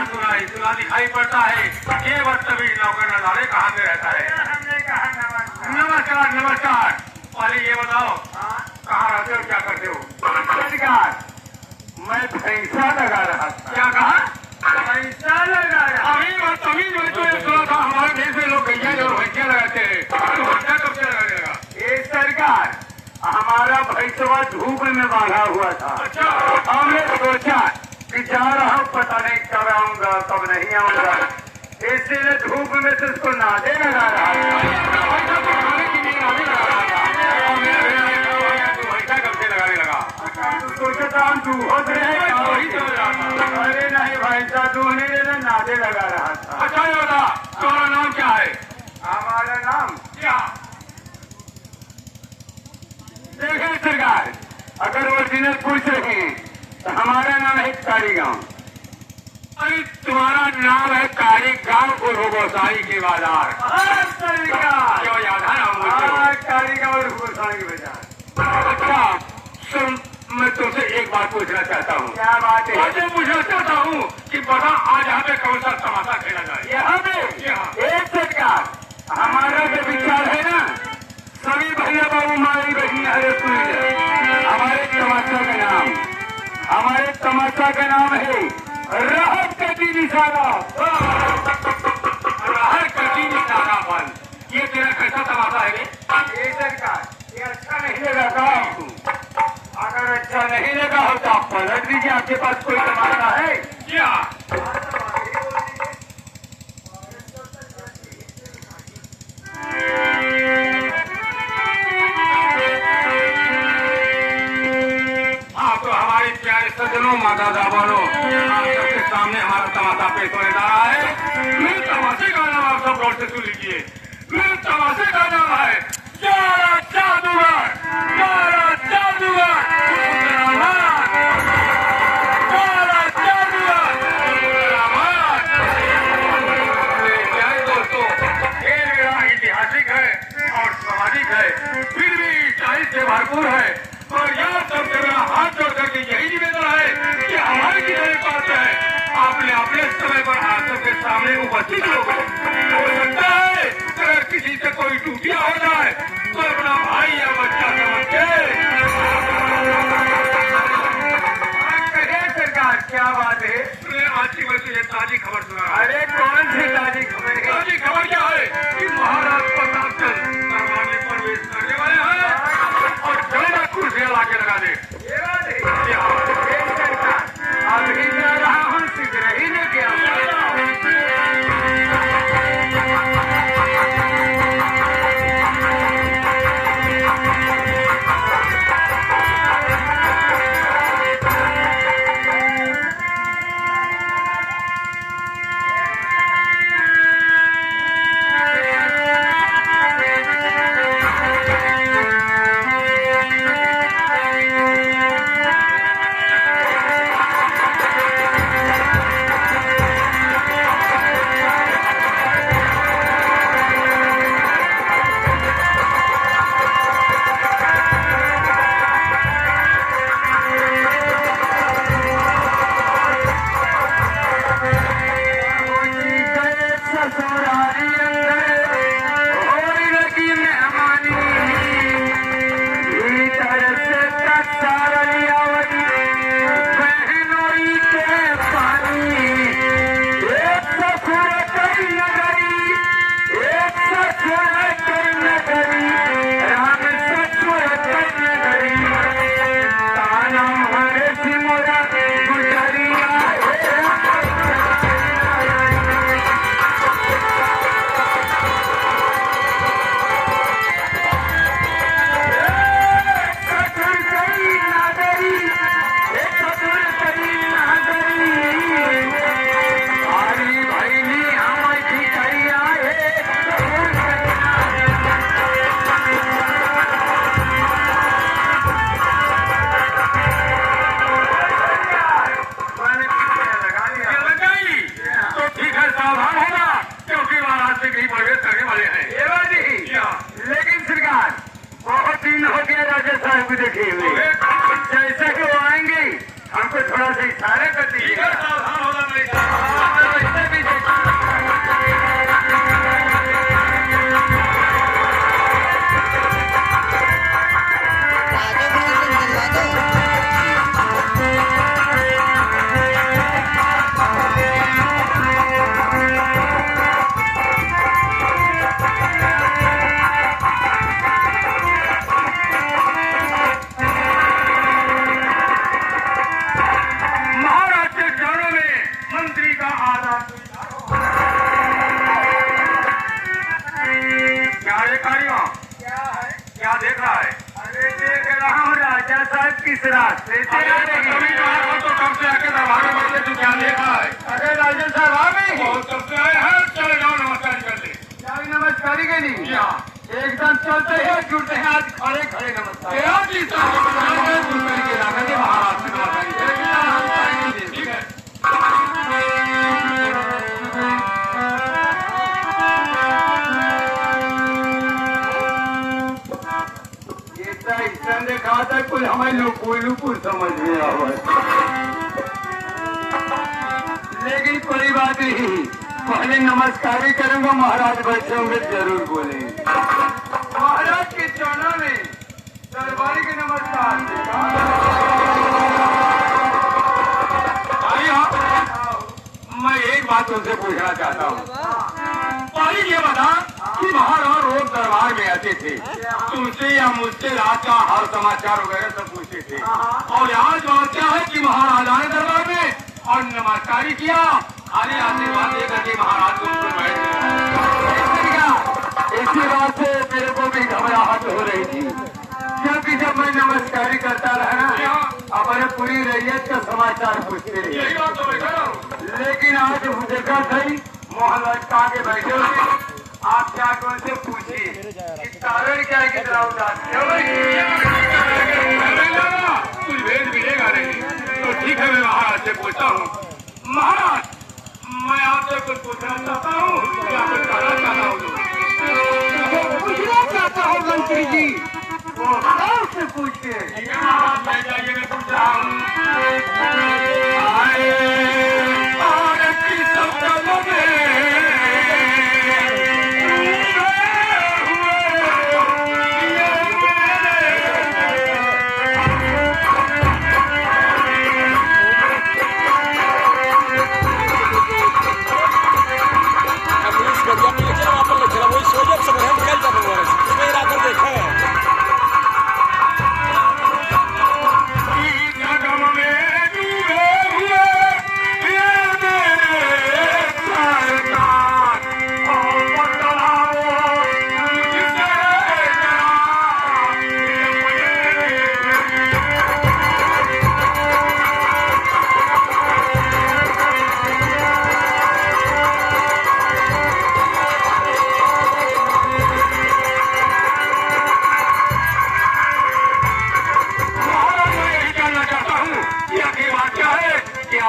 सुना दिखाई पड़ता है। ये बदतमीज नौकर नजारे कहाँ पे रहता है? हमने कहा नमस्कार नमस्कार। पहले ये बताओ कहाँ रहते हो, क्या करते हो? सरकार, मैं पैसा लगा रहा था। क्या कहा? पैसा लगा रहा। अभी बदतमीज में तो ये सुना था हमारे देश में लोग गैया और भैंसिया लगाते हैं। तो भैंसिया कब से लगाने लगा? ये सरकार, हमारा भैंसवा धूप में बांधा हुआ था। अच्छा, हमने सोचा कि जा रहा हूँ, पता नहीं कब आऊंगा कब नहीं आऊंगा, इसलिए धूप में से उसको नादे लगा रहा था। भैंसा तो खाने की नहीं नादे लगा रहा था। और मेरा तो भैंसा कब से लगाने लगा? सोचा था हम दूध रहे, वही समझ रहा था। अरे नहीं भैंसा दूहने देना, नादे लगा रहा था। अच्छा ये बता तुम्हारा नाम क्या है? हमारा नाम क्या? देखें सरकार, अगर ओरिजिनल पूछ रहे हैं तो हमारा नाम है कालीगांव। अरे तुम्हारा नाम है कालीगांव और गोसाई के बाजार। सरकार, क्यों याद है ना मुझे? कालीगांव और गोसाई के बाजार। अच्छा सुन, मैं तुमसे एक बात पूछना चाहता हूँ। क्या बात है? और जो पूछना चाहता हूँ कि बता आज यहाँ पे कौन सा तमाशा खेला जाए? यहाँ पे एक सरकार, हमारा जो विचार है ना, सभी भैया बाबू मारी बहनी हरे हमारे तमाशा का नाम है राहत कटी निशाना। राहत कटी निशाना बन। ये तेरा कैसा तमाशा है? ये सरकार, ये अच्छा नहीं लगा था आपको? अगर अच्छा नहीं लगा हो तो आप पलट दीजिए। आपके पास कोई तमाशा है क्या? हाँ तो हमारे प्यारे सज्जनों, माता दावानों, आप सबके सामने हमारा तमाशा पेश होने जा रहा है। मेरे तमाशे का नाम आप सब गौर से सुन लीजिए। मेरे तमाशे का नाम है जारा जादूगर। जारा जादूगर, जारा जादूगर। प्यारे दोस्तों, खेल मेरा ऐतिहासिक है और सामाजिक है, फिर भी चाइल्ड से भरपूर है। और यह सब मेरा हाथ जोड़ करके यही निवेदन है कि हमारी कितनी बात है आपने अपने समय पर आप सबके सामने उपस्थित हो गए। हो सकता है अगर किसी से कोई टूटिया हो जाए तो अपना भाई या बच्चा समझ के। सरकार, क्या बात है? आज की मैं तुझे ताजी खबर सुना। अरे कौन सी ताजी खबर है? ताजी खबर क्या है कि महाराज प्रतापचंद दरबार में प्रवेश करने वाले हैं और 14 कुर्सियां ला के लगा दे। ये बात है? सरकार, अभी जा रहा हूँ, शीघ्र ही लेके आऊंगा। देखे हुए जैसे कि वो आएंगे हमको थोड़ा सा इशारा कर दीजिए। क्या ये कार्य क्या देख रहा है? अरे देख रहा हूँ राजा साहब किस रास्ते से आ रहे हैं। कभी कभार तो कब से आके दरबार में बैठे तू क्या देख रहा है? अरे राजा साहब आ गए हैं। बहुत कब से आए हैं, चले जाओ नमस्कार कर ले। क्या नमस्कारी के लिए क्या एकदम चलते हैं जुड़ते हैं आज खड़े खड़े नमस्कार क्या चीज का नमस्कार है? तू करके रखा दे महाराज से नमस्कार। ठीक है ये देखा था कुछ हमें लुपुर समझ में आवा, लेकिन कोई बात नहीं, पहले नमस्कार ही करूंगा। महाराज बैठे होंगे जरूर बोले। महाराज के चरणों में दरबारी के नमस्कार। भाई मैं एक बात तुमसे पूछना चाहता हूँ। पहले ये बता कि महाराज रोज दरबार में आते थे, तुमसे या मुझसे रात का हाल समाचार वगैरह सब पूछते थे, और आज बात क्या है कि महाराज आए दरबार में और नमस्कारी किया, खाली आशीर्वाद देकर के महाराज तुम पर बैठ गए। इसी बात से मेरे को भी घबराहट हो रही थी, क्योंकि जब मैं नमस्कारी करता रहा अपने पूरी रैयत का समाचार पूछते रहे। यही बात तो मैं कह रहा हूँ। लेकिन आज मुझे कहा सही मोहन लटका के बैठे हुए, आप क्या कौन से पूछिए कि कारण क्या है, कितना उदास कुछ भेद मिलेगा नहीं तो ठीक है, मैं महाराज से पूछता हूँ। महाराज मैं आपसे कुछ पूछना चाहता हूँ, क्या कुछ कहना चाहता हूँ? पूछना चाहता हूँ मंत्री जी, वो से पूछते महाराज मैं जाइए, मैं पूछ रहा हूँ।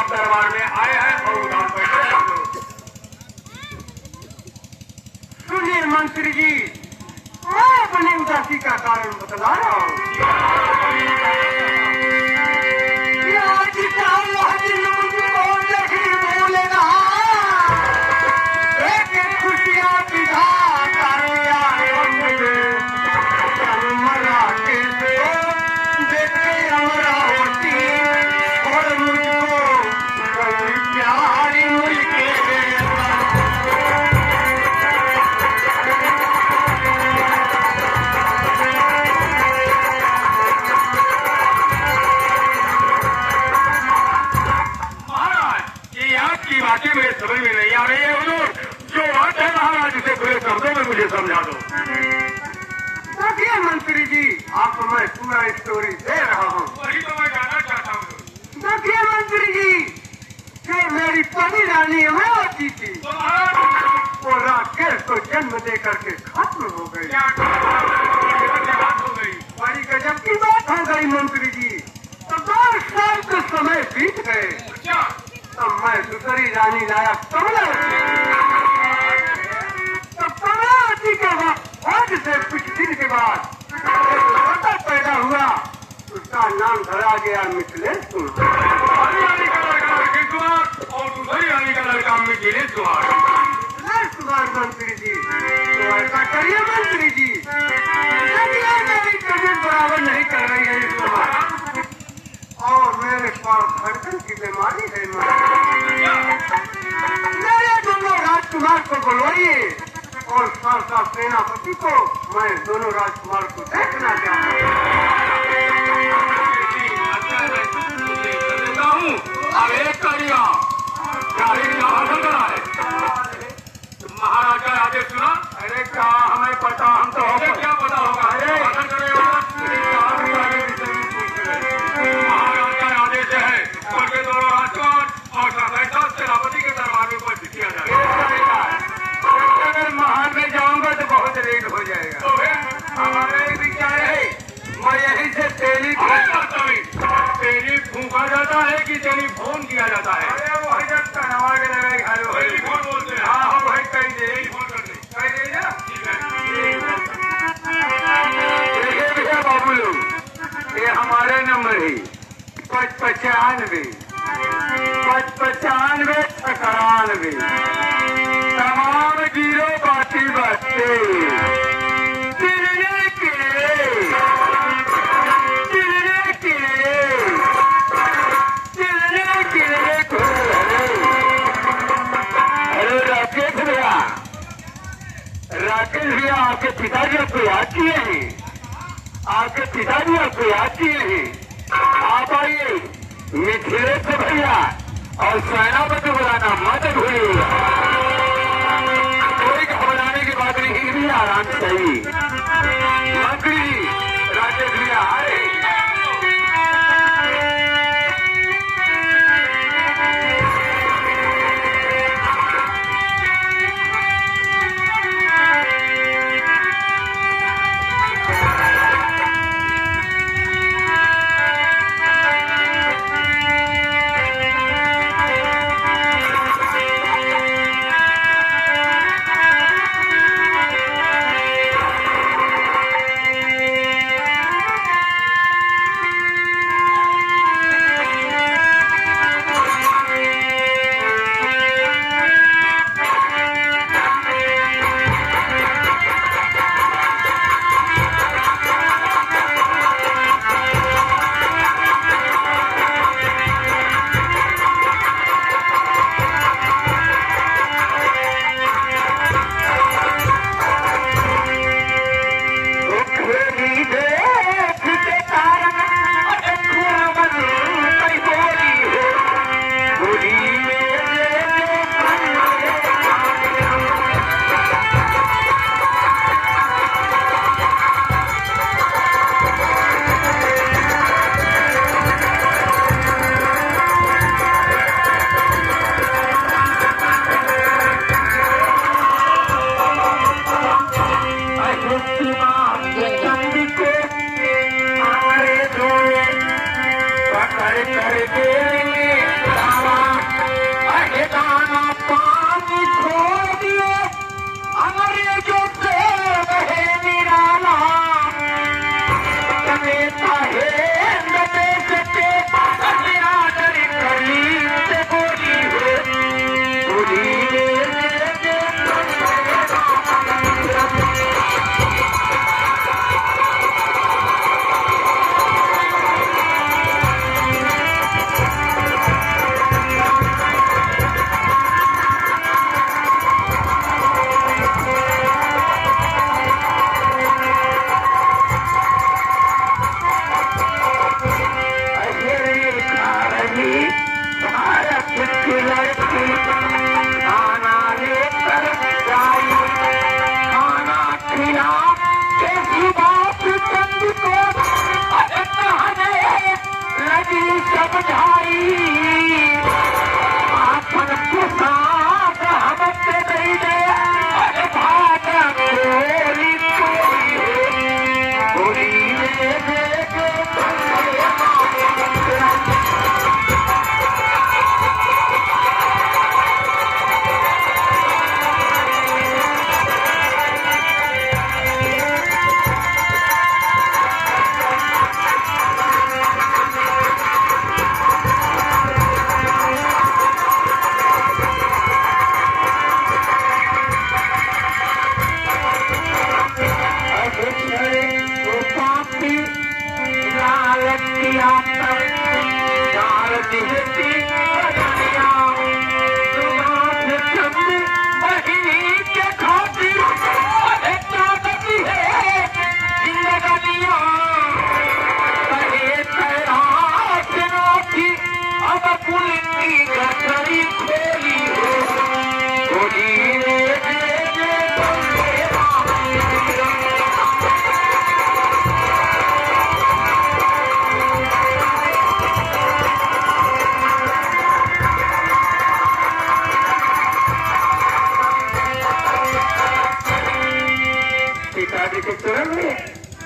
दरबार में आए हैं और उदास बैठे हैं। सुनिए मंत्री जी, मैं अपनी उदासी का कारण बता रहा हूँ। खुशियाँ पिधा मेरे समझ में नहीं आ रही है। हुजूर जो बात है महाराज उसे पूरे शब्दों में मुझे समझा दो। देखिए मंत्री जी, आपको मैं पूरा स्टोरी दे रहा हूँ। वही तो मैं जानना चाहता हूँ। देखिए मंत्री जी, जो मेरी पति रानी है होती थी, वो राकेश को जन्म दे करके खत्म हो गई। बात हो गई, बड़ी गजब की बात हो गई मंत्री जी। तो 2 साल के समय बीत गए, तो मैं दूसरी रानी लाया कमलावती। तो कमलावती के बाद से कुछ दिन के बाद एक लड़का पैदा हुआ, उसका नाम धरा गया मिथिलेश कुमार। और दूसरी रानी का लड़का मिथिलेश कुमार। मिथिलेश कुमार मंत्री जी, तो ऐसा करिए मंत्री जी, मेरी तबीयत बराबर नहीं कर रही है इस समय, और मेरे पास धड़कन की बीमारी है। मेरे दोनों राजकुमार को बुलवाइए और साथ सेनापति को, मैं दोनों राजकुमार को देखना चाहता हूँ। अब एक करिया 95, 95, 91, तमाम जीरो बाती बच्चे चिड़िया किले को। अरे राकेश भैया आपके पिताजी आपको याद किए हैं, आपके पिताजी आपको याद किए हैं। आप आइए मिथिलेश भैया और सेनापति बुलाना मत भूलिएगा। कोई घबराने की बात नहीं भी, आराम से ही मंत्री राकेश भैया आए।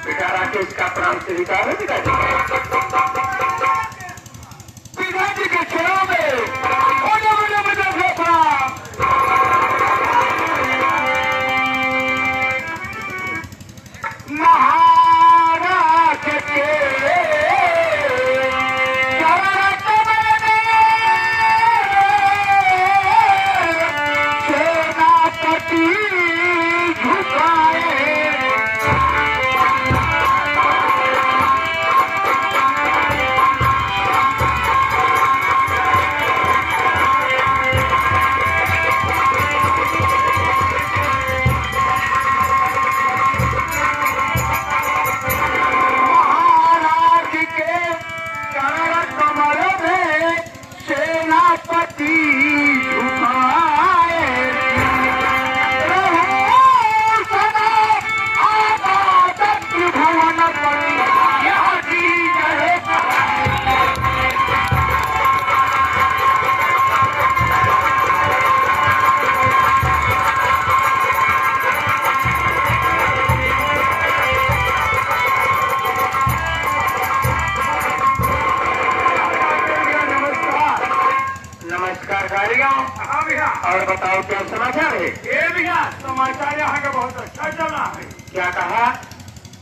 बेटा राकेश का प्राण से विकार है पिताजी के चुनाव में महाराज के और बताओ क्या समाचार है? ये भैया समाचार यहाँ का बहुत अच्छा चल रहा है। क्या कहा?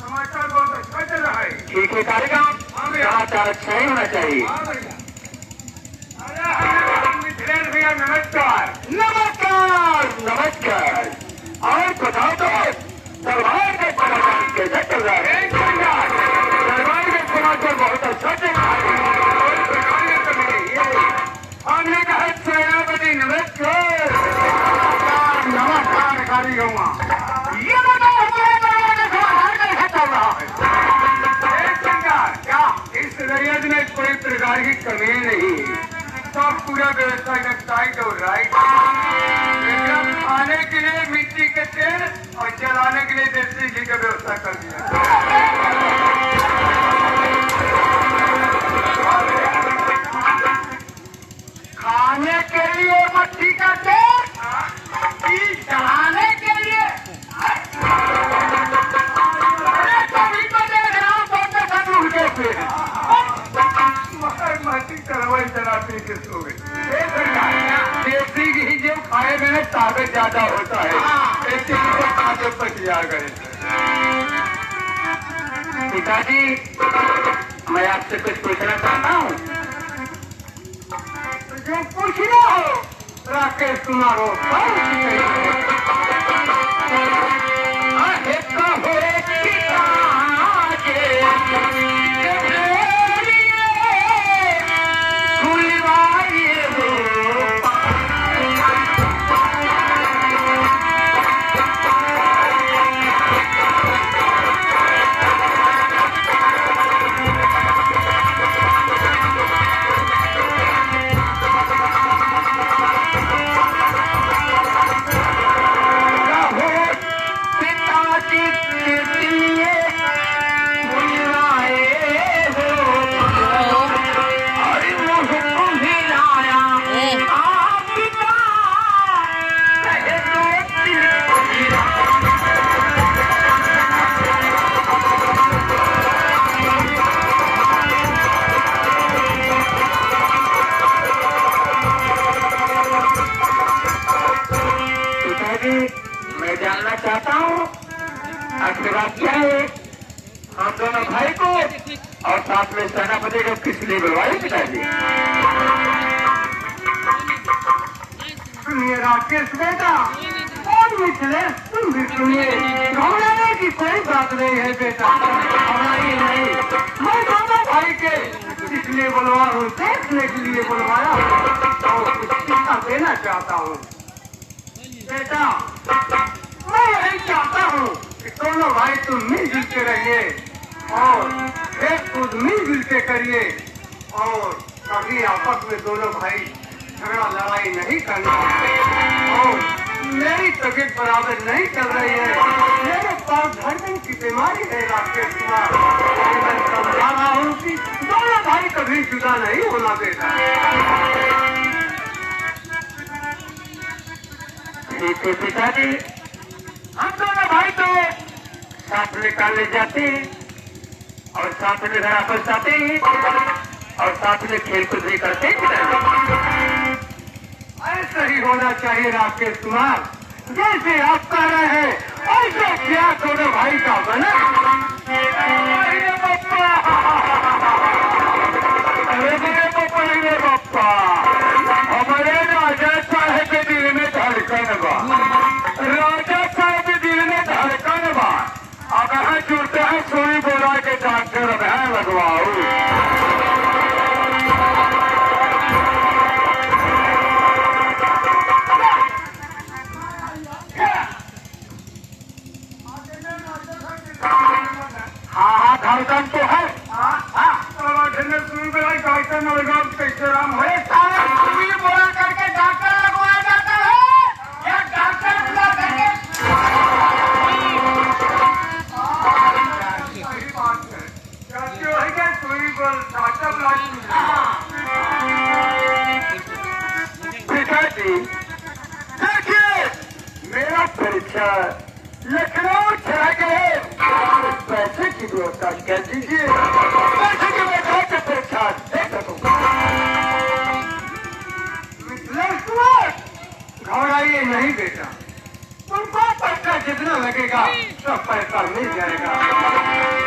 समाचार बहुत अच्छा चल रहा है। ठीक है कार्यक्रम, समाचार अच्छा ही होना चाहिए। हाँ भैया। अरे मिथिलेश भैया नमस्कार। नमस्कार नमस्कार। और बताओ तो दरबार के समाचार कैसा चल रहा है? दरबार के समाचार बहुत अच्छा चल रहा है। हमने कहा सेनापति नमस्कार। नमस्कार कारीगरमा। ये बताओ हमारे दरबार का समाचार कैसा चल रहा है? क्या इस रैयत में कोई प्रकार की कमी नहीं, सब पूरा व्यवस्था एकदम टाइट और राइट। एकदम खाने के लिए मिट्टी के तेल और जलाने के लिए देसी घी का व्यवस्था कर दिया। खाने के लिए मट्टी का तेल, जलाने के लिए कभी तो देख रहा हूँ मट्टी चलवाई चलाते किसको भी देसी घी जो खाए में ताकत ज्यादा होता है, देसी घी को खाते पटिया गए। पिताजी, मैं आपसे कुछ पूछना चाहता हूँ। जो पूछना हो राकेश कुमार हो चाहता हूँ आखिर बात क्या है? हम दोनों भाई को और साथ में सेनापति को किस लिए बुलवाए पिताजी? सुनिए राकेश बेटा और मिथिलेश तुम भी सुनिए, घबराने की कोई बात नहीं है बेटा। हमारी नहीं, मैं दोनों भाई के इसलिए बुलवा हूँ, देखने के लिए बुलवाया और कुछ शिक्षा देना चाहता हूँ। बेटा मैं यही चाहता हूँ कि दोनों भाई तुम मिलजुल के रहिए और खेल कूद मिलजुल के करिए और कभी आपस में दोनों भाई झगड़ा लड़ाई नहीं करना। और मेरी तबीयत बराबर नहीं चल रही है, मेरे पास धड़कन की बीमारी है राकेश कुमार। मैं समझा रहा हूँ कि दोनों भाई कभी जुदा नहीं होना बेटा। ठीक है पिताजी, हम दोनों भाई तो साथ में कॉलेज जाते हैं और साथ में घर वापस आते हैं और साथ में खेल कूद भी करते हैं। ऐसा ही होना चाहिए राकेश कुमार, जैसे आप कह रहे हैं ऐसे क्या दोनों भाई का बना। अरे पप्पा, अरे मेरे पप्पा, मेरे पप्पा, हमारे राजा साहब के दिल में धड़कन बा, राजा साहब के दिल में धड़कन बा। अगर जुड़ते हैं सोई बोला के डॉक्टर भैं लगवाओ। हाँ धड़कन तो है। कैसे राम है सुई बोला करके डॉक्टर लगवाया जाता है या डॉक्टर बुला करके? सही बात है, जानते हो क्या कोई बोल डॉक्टर पिताजी देखिए, मेरा परीक्षा लखनऊ चला गए, पैसे की व्यवस्था कर दीजिए, पैसे की व्यवस्था से परीक्षा दे सकूँ। घबराइए नहीं बेटा, तुमको पैसा जितना लगेगा सब पैसा मिल जाएगा।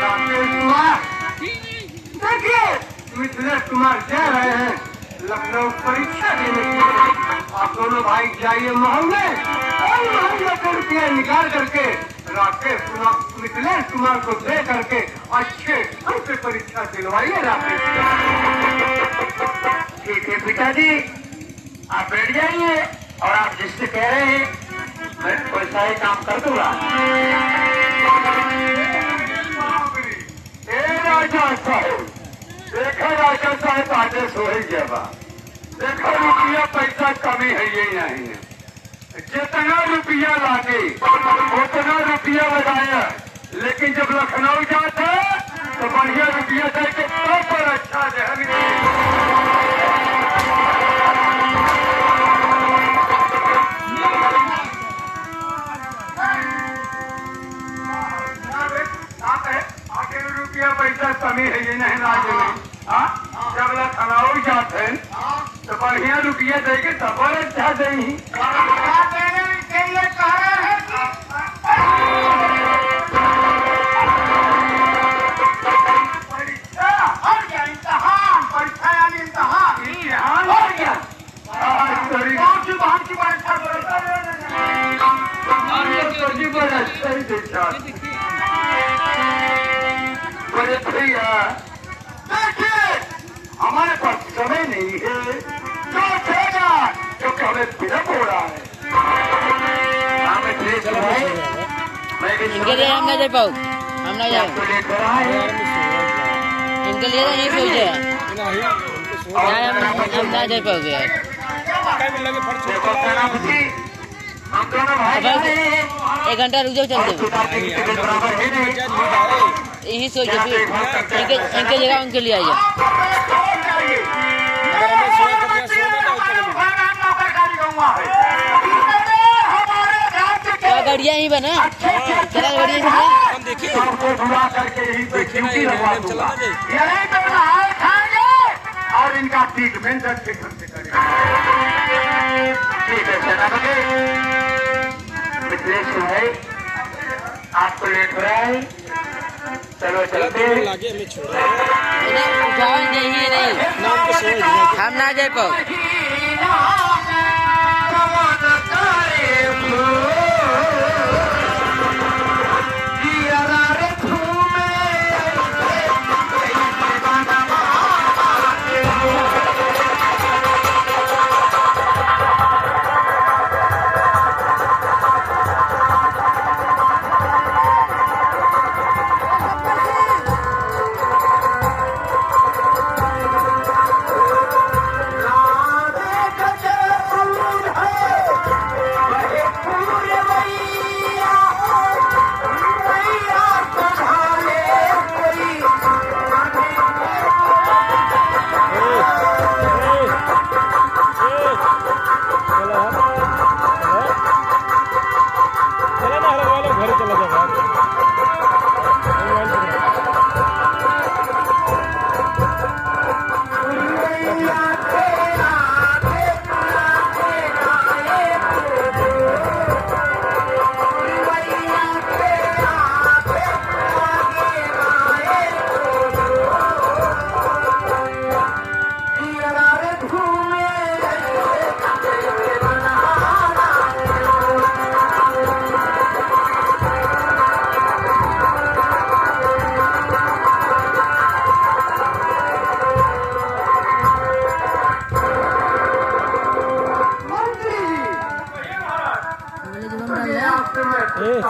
राकेश कुमार देखिए, मिथिलेश कुमार जा रहे हैं लखनऊ परीक्षा देने के लिए। आप दोनों भाई जाइए महल में और महल में रुपया निकाल करके राकेश कुमार मिथिलेश कुमार को दे करके अच्छे ढंग से परीक्षा दिलवाइए राकेश। ठीक है पिताजी, आप बैठ जाइए और आप जिससे कह रहे हैं मैं वैसा ही काम कर दूंगा। राजा साहब देखा, राजा साहब आदेश हो ही गया। देखो रुपया पैसा कमी है ये नहीं है, जितना रुपया लागे उतना रुपया लगाया, लेकिन जब लखनऊ जाते तो बढ़िया रुपया दे के तब पर अच्छा रुपया पैसा कमी है ये नहीं राज्य में। जब लखनऊ जाते हैं तो बढ़िया रुपया देंगे तब पर अच्छा देंगे। बड़े भैया देखिए, हमारे पास समय नहीं है, जो देगा क्योंकि हमें विलम्ब हो रहा है। इनके लिए हम ना जा पाओ, हम ना जाए इनके लिए नहीं सोचे हम ना जा पाओगे यार। हम दोनों भाई 1 घंटा रुक जाओ, चलते यही सोचे फिर इनके जगह उनके लिए आइए। गाड़िया ही बना चला, गाड़िया और इनका ट्रीटमेंट अच्छे ढंग से करेगा। ठीक है सेनापति, मिथिलेश भाई आपको लेट हो रहा है, चलो चलते हम ना जा पाओ।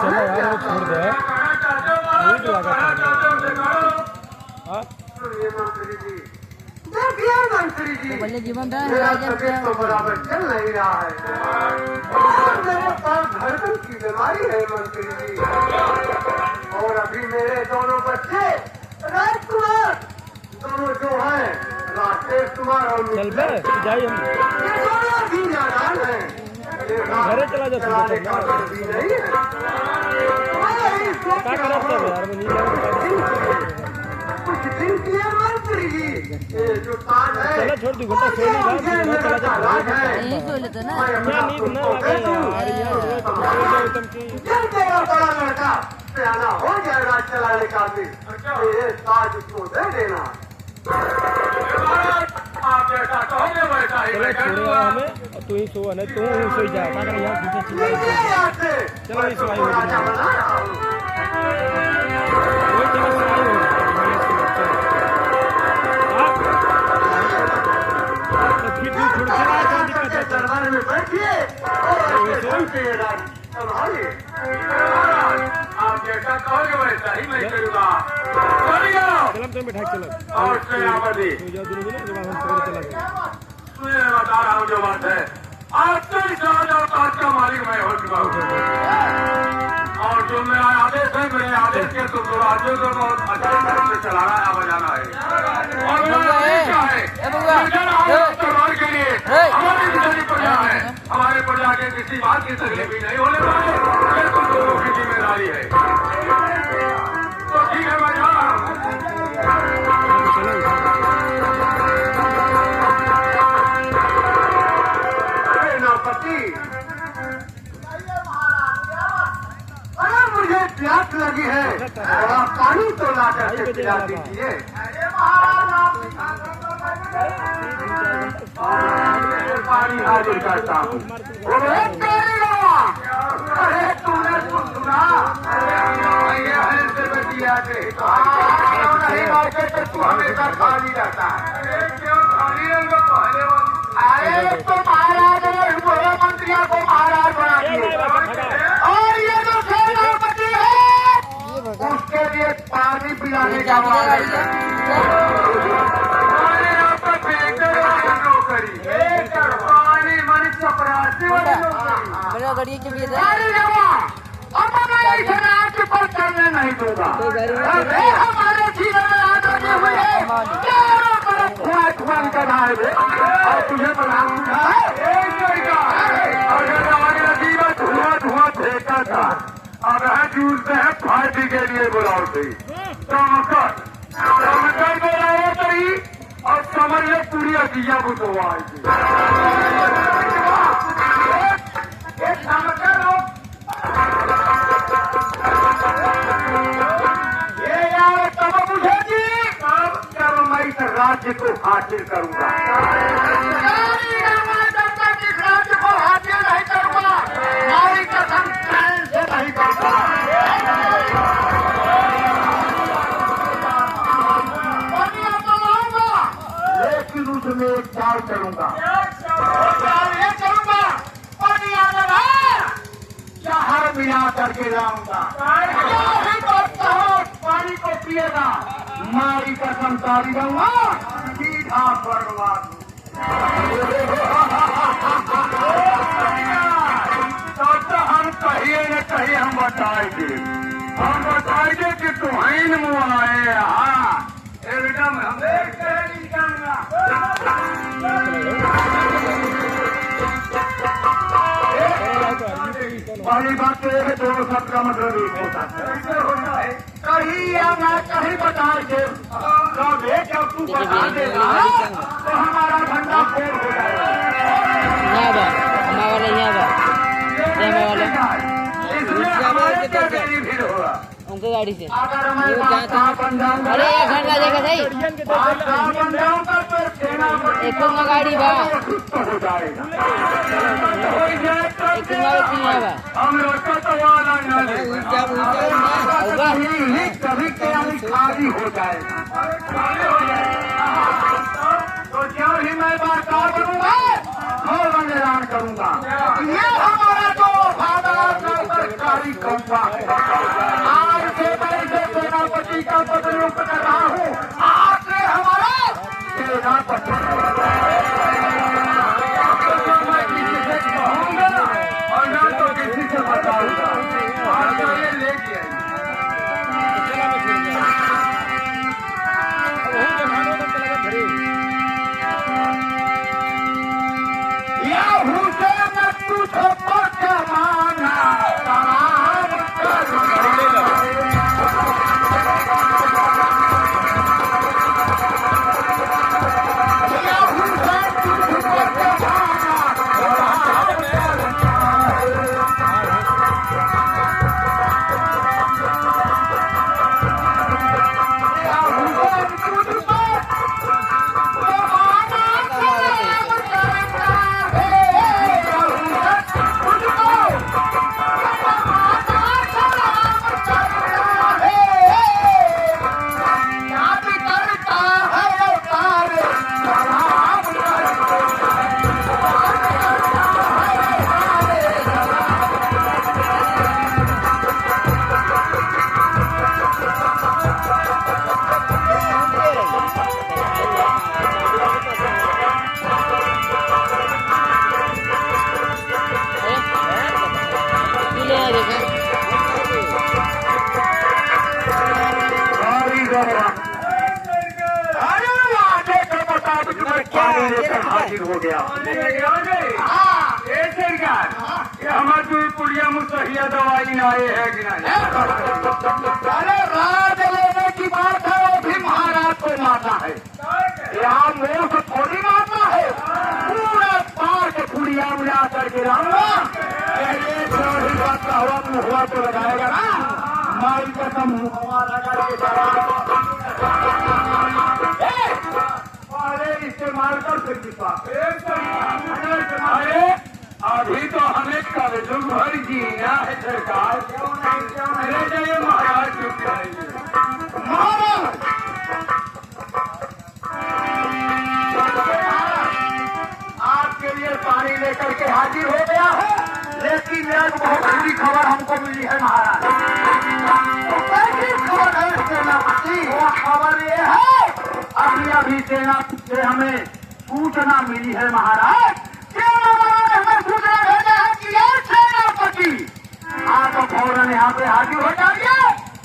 चलो यार वो छोड़ दे, देखिए मंत्री जी, जीवन तो बराबर चल नहीं रहा है। मेरे पास धड़कन की बीमारी है मंत्री जी, और अभी मेरे दोनों बच्चे राजकुमार दोनों जो हैं, राकेश कुमार और चल बे जाइए हम ये दोनों भी नादान हैं। घरे चला जा चलाने का डर भी नहीं है। क्या करते हो यार, वो नहीं कुछ दिन किए मंत्री जी, ये जो ताज है चलो छोड़ दो घंटा सो नहीं रहा चला जा यहीं सो लेते ना। क्या नींद ना लगे यार यार तुम सो जाओ तुम की जब तेरा बड़ा लड़का प्याला हो जाएगा चलाने का भी, ये ताज उसको दे देना। आप जैसा कहोगे वैसा ही चलो मैं कर छोड़ेगा दूंगा। हमें और तू ही सो नहीं तू सो जा अगर यहाँ पीछे चिल्ला नीचे यहाँ से चलो मैं इस तुमको भाई राजा बना रहा हूँ। वो चलो सवाई हो फिर तू छोड़ क्या दिक्कत है दरबार में बैठिए और ऐसे सुनते राज संभालिए। आप जैसा कहोगे वैसा ही मैं करूंगा। चलिए चलो तुम बैठा चलो और सेनापति सो जाओ दोनों दिन जब हम सवेरे चला गए मैं बता रहा हूँ जो बात है, आज से इस राजा और ताज का मालिक मैं हो चुका हूँ। और जो मेरा आदेश है, मेरे आदेश के तुम दो राज्यों को बहुत अच्छे तरह से चलाना है, बजाना है। और मेरा आदेश क्या है? मैं जा रहा हूँ दरबार के लिए। हमारी जितनी प्रजा है, हमारे प्रजा के किसी बात की तकलीफ नहीं होने पाए, ये तुम दोनों की जिम्मेदारी है। तो ठीक है, मैं जा रहा हूँ। सेनापति, अरे मुझे प्यास लगी है, थोड़ा पानी तो ला करके पिला दीजिए। पानी हाजिर करता हूँ। अरे तेरी गवा, अरे तूने कुछ सुना? ये ऐसे बतिया के नहीं मौके पे तू हमेशा खाली रहता है। क्यों खाली रहेगा? पहले अरे तो महाराज ने गृह मंत्रियों को महाराज बना दिए और ये जो सेनापति है उसके लिए पानी पिलाने का नौकरी पानी मन चपरासी वाली नौकरी। मेरा गाड़ी के लिए अरे जवा, अब मैं इस राज्य पर चलने नहीं दूंगा। अरे हमारे जीवन में आने हुए चारों तरफ धुआं का धार है और तुझे बना दूंगा धुआं फेंका था। अब है जूझते हैं फायदे के लिए बुलाओ सही, दमकल बुलाओ सही और समझ ले पूरी अजिया बुतवाएगी। ये यार तब बुझेगी जब मैं इस राज्य को हासिल करूंगा। जब तक इस राज्य को हासिल नहीं करूंगा हमारी कसम चैन से नहीं करता। लेकिन उसमें एक चाल करूंगा। ये करूंगा पानी आ जाना जहर मिला करके लाऊंगा। पानी को पिएगा मारी कसम तारी दूंगा सीधा बर्बाद। तो हम कहिए न कहिए हम बताएंगे कि तुम्हें मुँह आए। हाँ एकदम हम पहली बात तो यह है दोनों सब का मतलब एक होता है। कहीं या ना कहीं बता दे जब तू बता देगा तो हमारा धंधा फेल हो जाएगा। यहाँ बा हमारा वाला यहाँ बा इसलिए हमारे क्या देरी भीड़ होगा। उनके गाड़ी से अगर मैं बादशाह बन जाऊंगा अरे ये घर राजा का सही बादशाह बन जाऊंगा तो सेनापति एक तो गाड़ी बा सुस्त हो जाएगा। एक तो यहाँ बा हम लोग तो वाला कभी कभी खाली हो जाएगा। तो जब ही मैं बादशाह बनूंगा और ऐलान करूंगा ये हमारा जो वफादार सरकारी खंबा आज से मैं इसे सेनापति का पद नियुक्त कर रहा हूँ। आज से हमारा सेनापति मैं किसी से कहूंगा और ना तो किसी से बताऊंगा। आज तो ये लेके आइए। पानी लेकर हाजिर हो गया। ये हमारे दूर पुड़िया मुसहिया दवाई ना आए है कि नहीं? अरे राज लेने की बात है, वो भी महाराज को मारना है। यहाँ मुंह से थोड़ी मारना है, पूरा पार के पुड़िया मिला करके लाऊंगा। ये थोड़ी बात का हुआ तो लगाएगा ना, मारी कसम मुँह लगा के इस्तेमाल कर सकती। अरे अभी तो हमें कलेजों भर जीना है सरकार। अरे जाइए महाराज चुप रहिए। महाराज आपके लिए पानी लेकर के हाजिर हो गया है, लेकिन एक बहुत बुरी खबर हमको मिली है महाराज। तो कैसी खबर है सेनापति? वो खबर ये है, अभी सेना से हमें सूचना मिली है महाराज। हमें सूचना भेजा है कि ये सेनापति आप फौरन यहाँ पे हाजिर हो जाइए।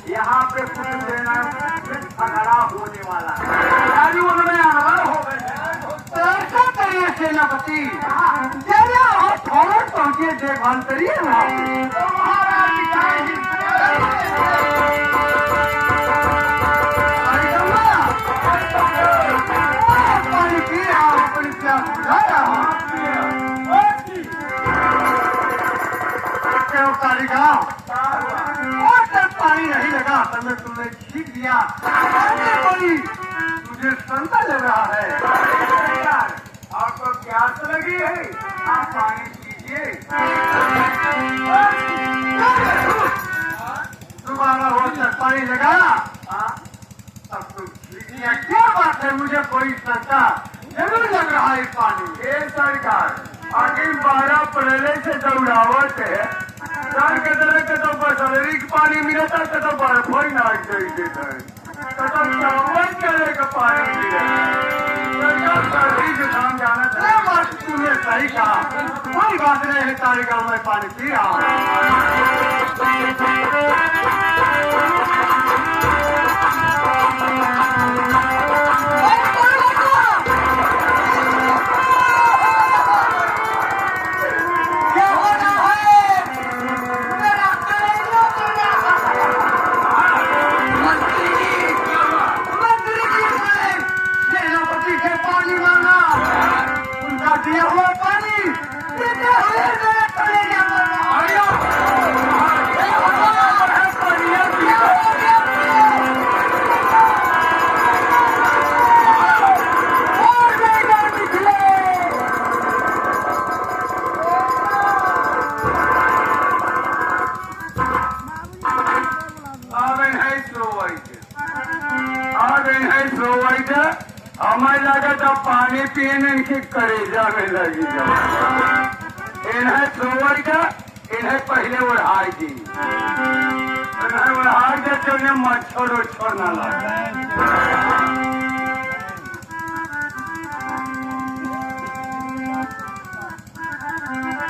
यहाँ पे कुछ सेना झगड़ा होने वाला है, उनमें अनवर हो गए। ऐसा करिए सेनापति, चलिए आप फौरन पहुंचिए, देखभाल करिए पानी नहीं लगा तो मैं तुम्हें छीन दिया। मुझे संता लग रहा है। आपको प्यास लगी है, आप पानी पीजिए। दोबारा हो तक पानी लगा तब तो क्या बात है, मुझे कोई संता जरूर लग रहा है पानी। ये सरकार आगे 12 पहले से दौड़ावत है, सर के तरह के तो बसलेरी पानी मिलता है, तो बर्फ ही ना देता है, तो चावल चले का पानी मिलेगा। सर्दी जुकाम जाना था, बात तुमने सही कहा, कोई बात नहीं है। तारीखा में पानी पी रहा हमारे लागत अब पानी पीने के करेजा में लगी जाए। इन्हें सोवर का इन्हें पहले उड़ाई दी, इन्हें उड़ाई दे तो इन्हें मच्छर उच्छर न लगे।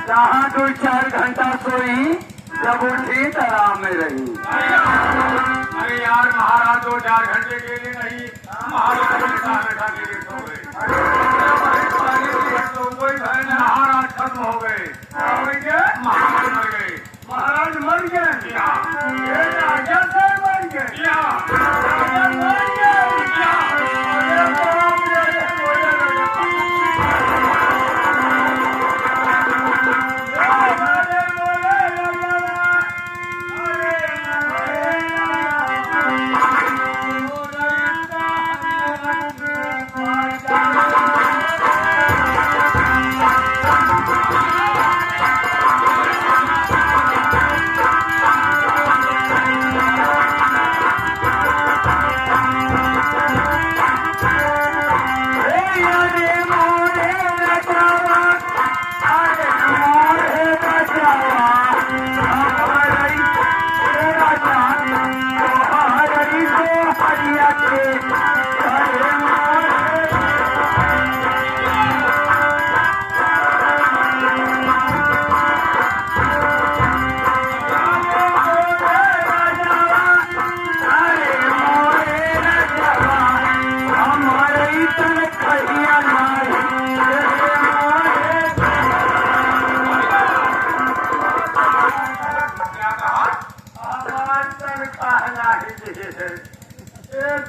जहाँ 2-4 घंटा सोई, जब उठी तो आराम में रही। अरे यार महाराज 2-4 घंटे के लिए नहीं, महाराज बैठा के लिए सो गए। महाराज खत्म हो गए, महाराज मर गए। महाराज मर गए, राजा से मर गए।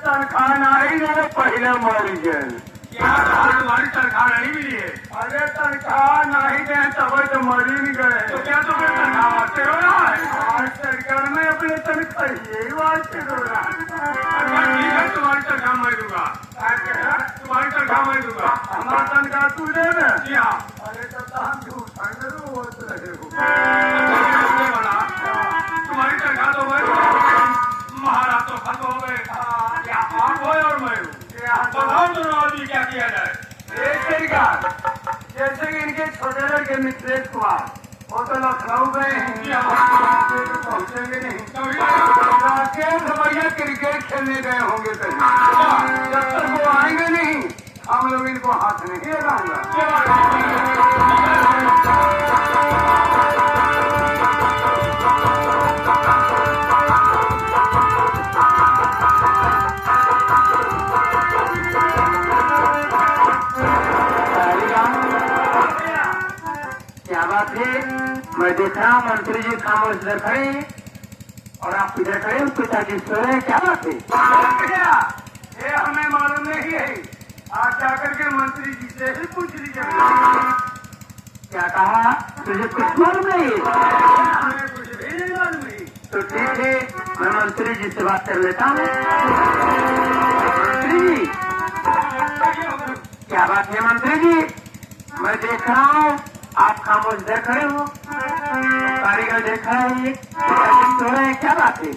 तनख्वाह नहीं ना पहले मरी गए क्या तुम्हारी तनख्वाह नहीं मिली है? अरे तनख्वाह नहीं दे तब तो मरी नहीं गए तो क्या तुम्हें तनख्वाह वास्ते रो रहा है? आज सरकार में अपने तनख्वाह यही वास्ते रो रहा है। अच्छा ठीक है, तुम्हारी तनख्वाह मैं दूंगा, तुम्हारी तनख्वाह मैं दूंगा। हमारा तनख्वाह तू दे दे। जी हाँ। अरे तब तो हम झूठ रहे हो। तुम्हारी तनख्वाह तो मैं महाराज तो खत्म हो गए, क्या आप हो और मैं हूँ। बताओ दोनों आदमी क्या किया जाए? जैसे कि इनके छोटे लड़के मित्रेश कुमार वो तो लखनऊ गए हैं, जी हाँ। पहुंचेंगे नहीं। कभी राकेश भैया क्रिकेट खेलने गए होंगे कहीं। जब तक वो आएंगे नहीं हम लोग इनको हाथ नहीं लगाऊंगा। क्या बात है? मैं देख रहा हूँ मंत्री जी खामोश इधर खड़े हैं और आप इधर खड़े हैं, पिताजी सो रहे हैं। क्या बात है? ये हमें मालूम नहीं है। आप जाकर के मंत्री जी से ही पूछ लीजिए। क्या कहा? तुझे कुछ मालूम नहीं? हमें कुछ भी नहीं मालूम है। तो ठीक है, मैं मंत्री जी से बात कर लेता हूँ। मंत्री जी, क्या बात है मंत्री जी? मैं देख रहा हूँ आप खामोश देख रहे हो, कारीगर देख रहे हैं, सो रहे हैं। क्या बात है?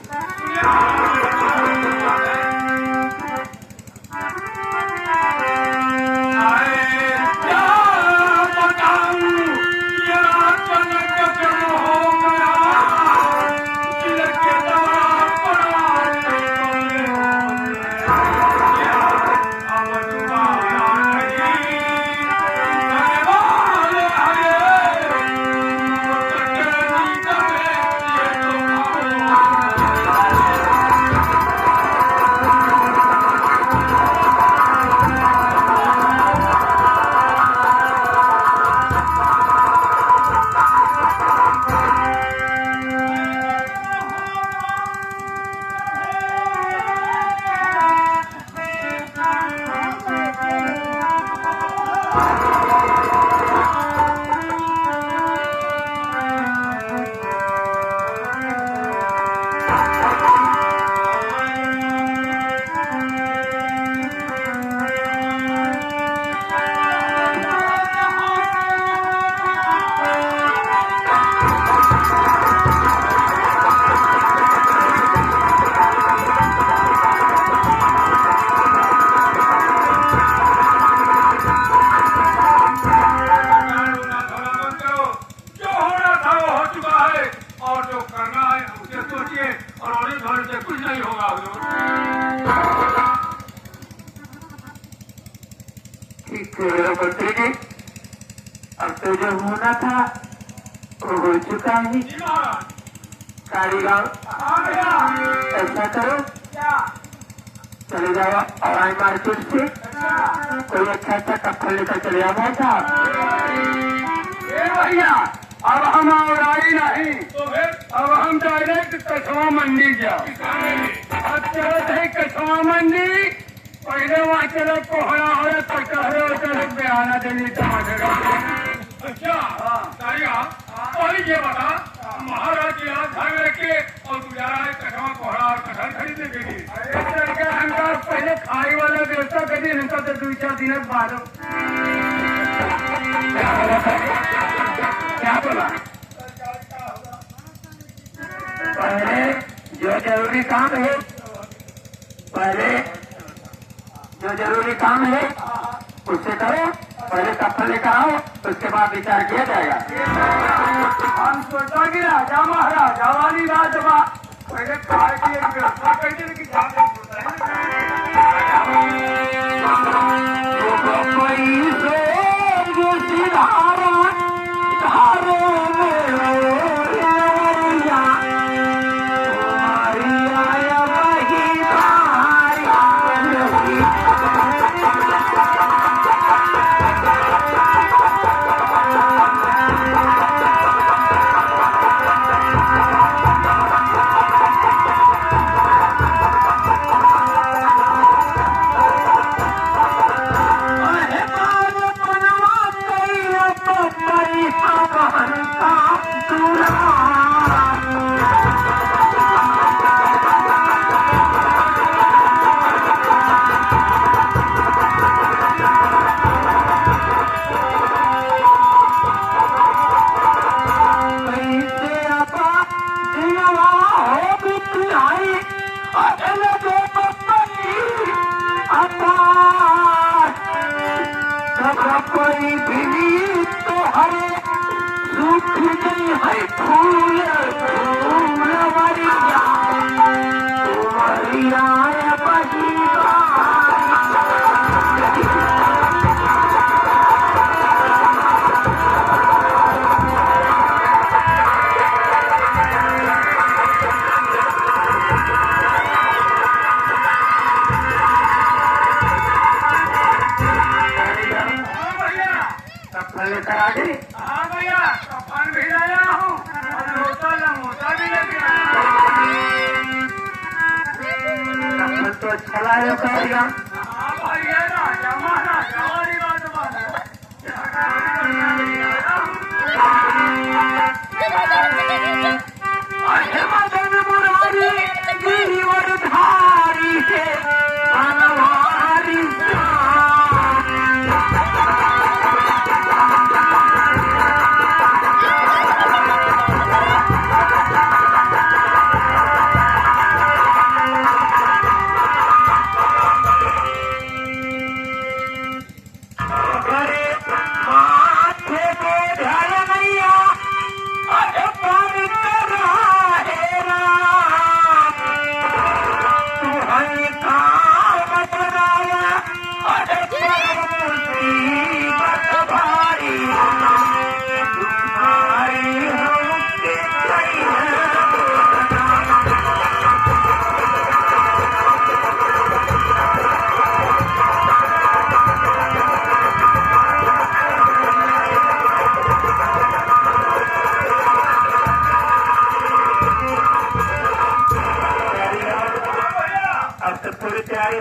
मंत्री जी, अब तो जो होना था वो हो चुका है। कारीगर ऐसा करो, चले जाओ और मार्केट से कोई अच्छा कपड़ा लेकर चले आओ भाई साहब। भैया अब हम और नहीं, अब हम डायरेक्ट कछुआ मंडी जाओ। अब चलते है कछुआ मंडी, पहले वहाँ चलो कोहरा हो चलो बयाना देनी टमाटर। अच्छा और ये बता, महाराज के यहाँ घर रखे और तू जा रहा है कठवा कोहरा और कटहल खरीदने के लिए? अरे हमका पहले खाई वाला व्यवस्था कर दी, हमका तो 2-4 दिन बाद। क्या बोला? पहले जो जरूरी काम है, जो जरूरी काम है उससे करो, पहले कपड़ा लेकर आओ, उसके बाद विचार किया जाएगा। हम सोचा कि राजा महाराजा वाली बात पहले खाए की एक व्यवस्था कर दी कि मौका भी लग गया। तो अच्छा लाया भैया। हाँ भाई है ना, जमाना जवानी बात माना। अरे मदन मुरारी गिरिवर धारी से अनवारी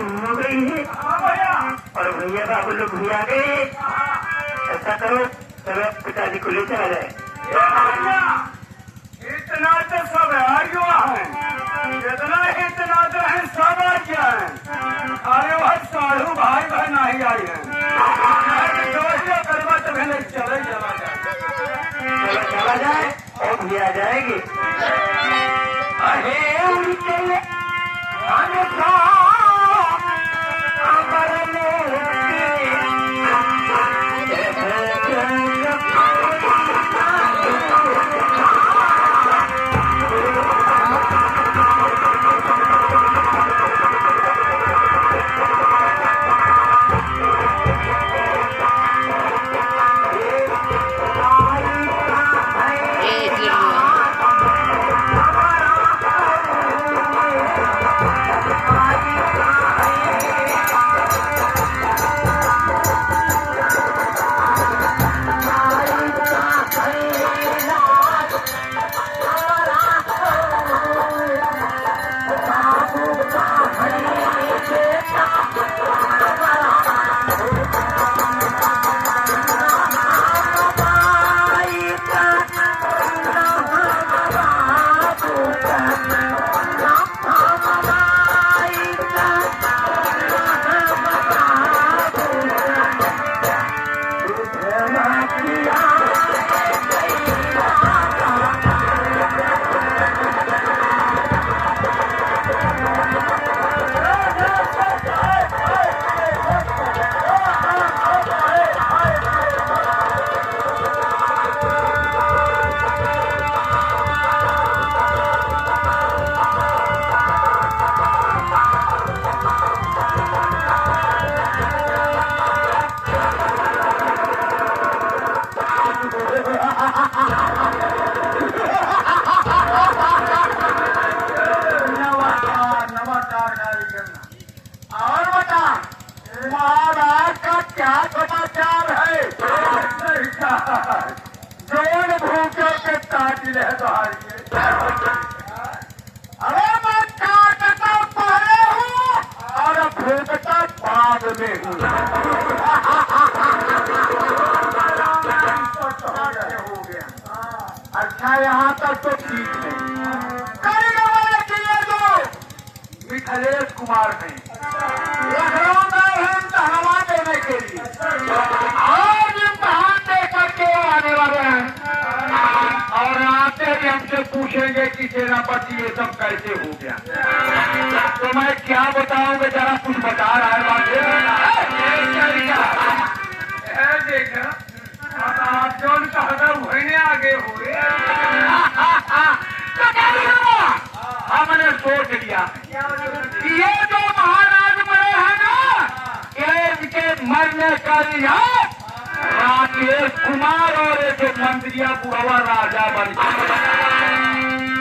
हो गई है और भैया बाबू लोग भी आ गए। ऐसा करो चलो पिताजी को ले चला जाए। इतना तो सब आ गया है, जितना इतना तो है सब आ गया है। अरे वह साधु भाई बहन नहीं आई है। करवा तो चले चला जाए, चलो चला जाए और भी आ जाएगी। अरे उनके अरे मैं काटता पहले हूँ और फूकता बाद में हूँ। हो गया अच्छा, यहाँ तक तो ठीक है। करने वाले किए जो मिथिलेश कुमार ने लखनऊ में इम्तहान देने के लिए आज इम्तहान दे करके आने वाले हैं और आते ही हमसे पूछेंगे कि सेनापति ये सब कैसे हो गया। तो मैं क्या बताऊंगा, जरा कुछ बता रहा है बात देखा आप जो कहना वही आगे हुए। हमने सोच लिया ये जो महाराज बने हैं ना, इनके मरने का लिहाज राकेश कुमार और एक मंत्रिया बुढ़वा राजा बन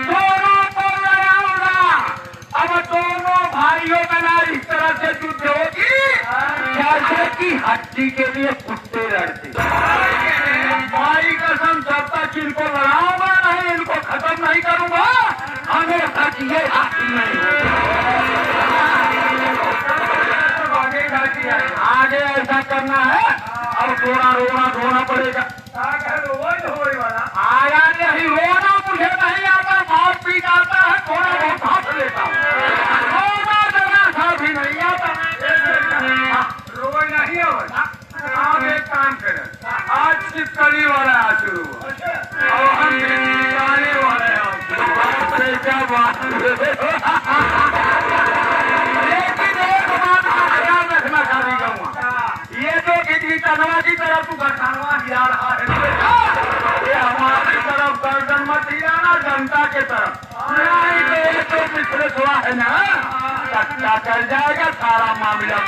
दोनों को लड़ाऊंगा। अब दोनों भाइयों का ना इस तरह से युद्ध होगी जैसे कि हड्डी के लिए कुत्ते लड़ते। भाई कसम, जब तक इनको लड़ाऊंगा नहीं, इनको खत्म नहीं करूंगा, ये हासिल नहीं होती। आगे ऐसा करना है, अब थोड़ा रोना धोना पड़ेगा। आया नहीं रोना मुझे नहीं आता, मार पीट आता है, थोड़ा बहुत हाथ लेता हूँ, रोना देना सा भी नहीं आता। रोज नहीं होगा। आप एक काम करें, आज चिपकली वाला आ शुरू हुआ और हम निकाले वाले हैं। क्या बात, लेकिन एक बात का ख्याल रखना चाहती कहूँगा, ये जो किसी तनवा की तरफ तू गर्दनवा हिला रहा है, ये हमारी तरफ गर्दन मत हिलाना, जनता के तरफ नहीं तो ये तो पिछले हुआ है ना, चक्का चल जाएगा सारा मामला।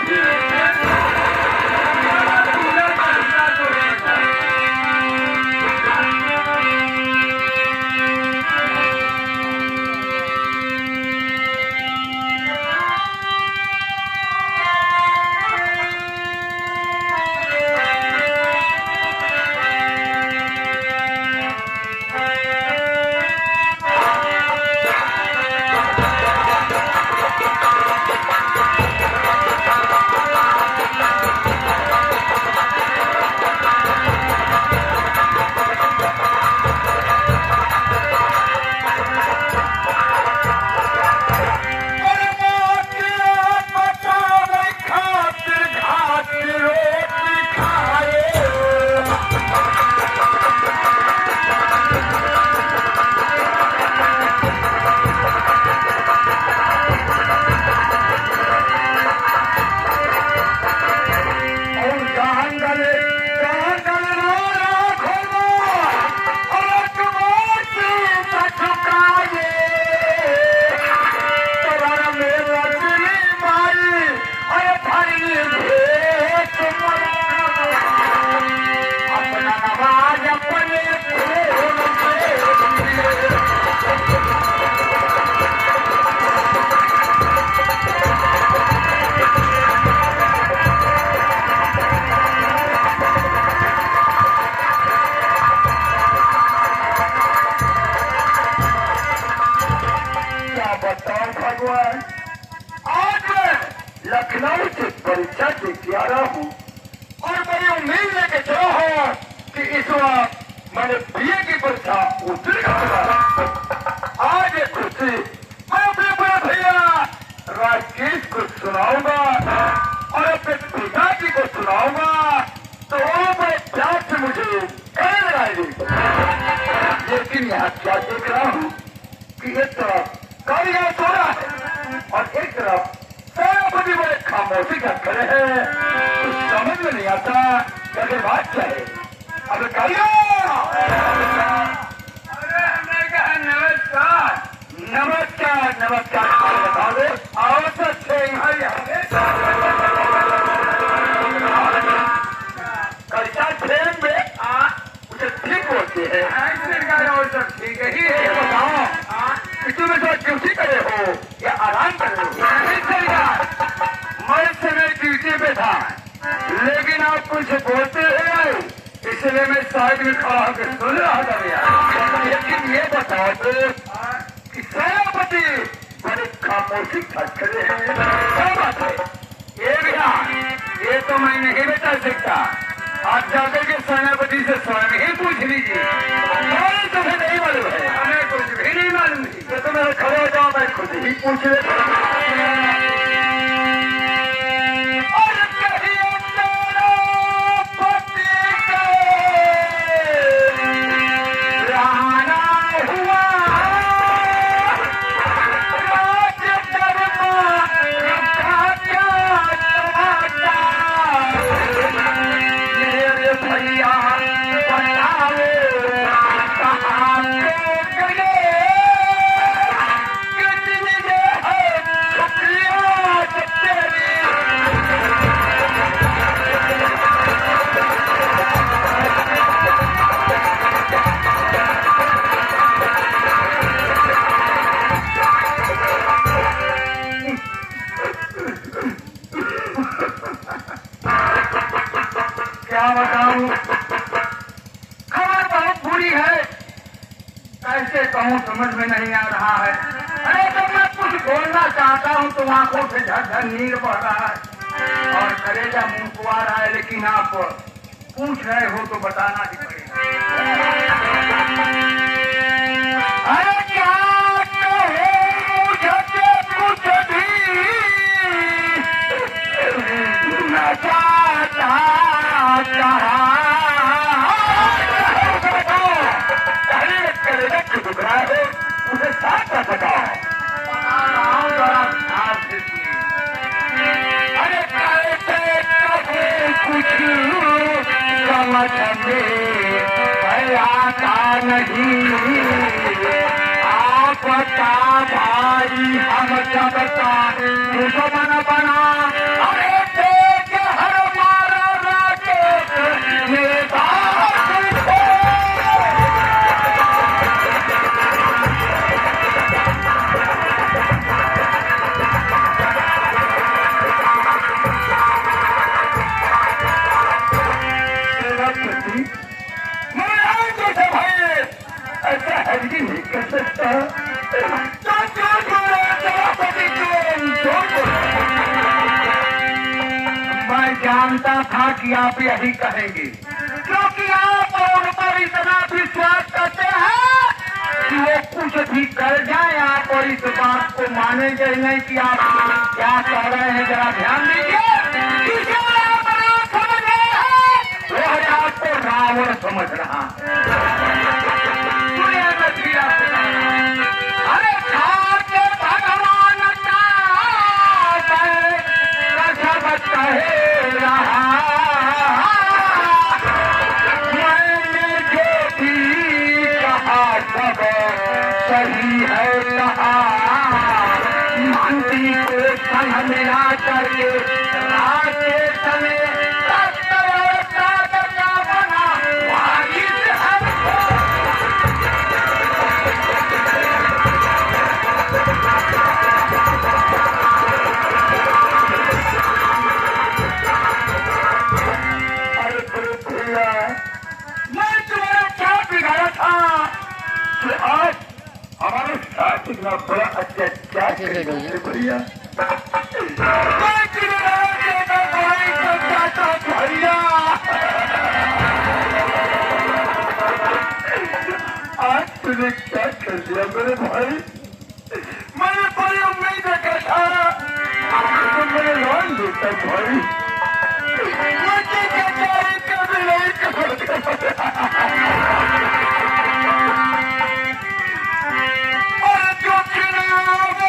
लखनऊ से परीक्षा दे के आ रहा हूँ और बड़ी उम्मीद लेके चला हूँ कि इस बार मैंने बीए की परीक्षा उत्तीर्ण करूंगा। आज ये खुशी मैं अपने बड़े भैया राकेश को सुनाऊंगा और अपने पिताजी को सुनाऊंगा, तो वो बड़े प्यार से मुझे कहने लगाएंगे। लेकिन यहाँ क्या देख रहा हूँ कि एक तरफ कारीगर सो रहा है और एक तरफ सेनापति बड़े खामोशी का खड़े हैं, कुछ समझ में नहीं आता अगर बात क्या है। अब अरे हमने कहा नमस्कार। नमस्कार नमस्कार बता दो और सच्चे कक्षा ट्रेन में मुझे ठीक बोलते हैं, ऐसे का और सब ठीक ही है। बताओ तुम्हें तो ड्यूटी करे हो या आराम कर रहे हो? मैं समय ड्यूटी पे था, लेकिन आप कुछ बोलते हैं इसलिए मैं साइड में खड़ा होकर सुन रहा था भैया। लेकिन ये बताओ तो कि सेनापति बड़े खामोशी खड़े हैं, क्या बात है? ये भैया ये तो मैं नहीं बता सकता, आप जाकर के सेनापति से स्वयं ही पूछ लीजिए। तुम्हें नहीं मालूम है? हमें कुछ भी नहीं मालूम है। तो तुम्हें खड़े हो जाओ, मैं खुद ही पूछ लेता हूँ। क्या बताऊं, खबर बहुत बुरी है, कैसे कहूं समझ में नहीं आ रहा है। अरे तो मैं कुछ बोलना चाहता हूँ तो आंखों से झरझर नीर बह रहा है और कलेजा मुंह को आ रहा है, लेकिन आप पूछ रहे हो तो बताना ही पड़ेगा। अरे क्या कहे मुझे कुछ भी न चाहता कलेजा टुकड़ा है, उसे साथ कर बताओ। अरे कैसे कहे कुछ समझ में आता नहीं, आप बता भाई हम सबका दुश्मन बना। अरे देख हर मारा राकेश मेरे बाप से। ऐसा हरगी नहीं कर सकता। मैं जानता था कि आप यही कहेंगे, क्योंकि आप उन पर इतना विश्वास करते हैं कि वो कुछ भी कर जाए आप और इस बात को मानेंगे नहीं कि आप क्या कह रहे हैं। जरा ध्यान दीजिए, समझ रहे हैं वो है आपको रावण समझ रहा है। अरे खाके भगवान का कसम कहे रहा, मैंने जो भी कहा सब सही है कहा। मंत्री को संग मिला करके राकेश ने बना वारिस हमको। मैं तुम्हारा क्या बिगाड़ा था कि आज हमारे साथ इतना बड़ा अत्याचार करने भैया। मैं तुम्हारा भाई को चाहता भैया। आज तूने क्या कर दिया मेरे भाई। मैंने बड़ी उम्मीद रखा था तो मेरे लौट देता भाई। मुझे कभी नहीं कर और जो चुनाव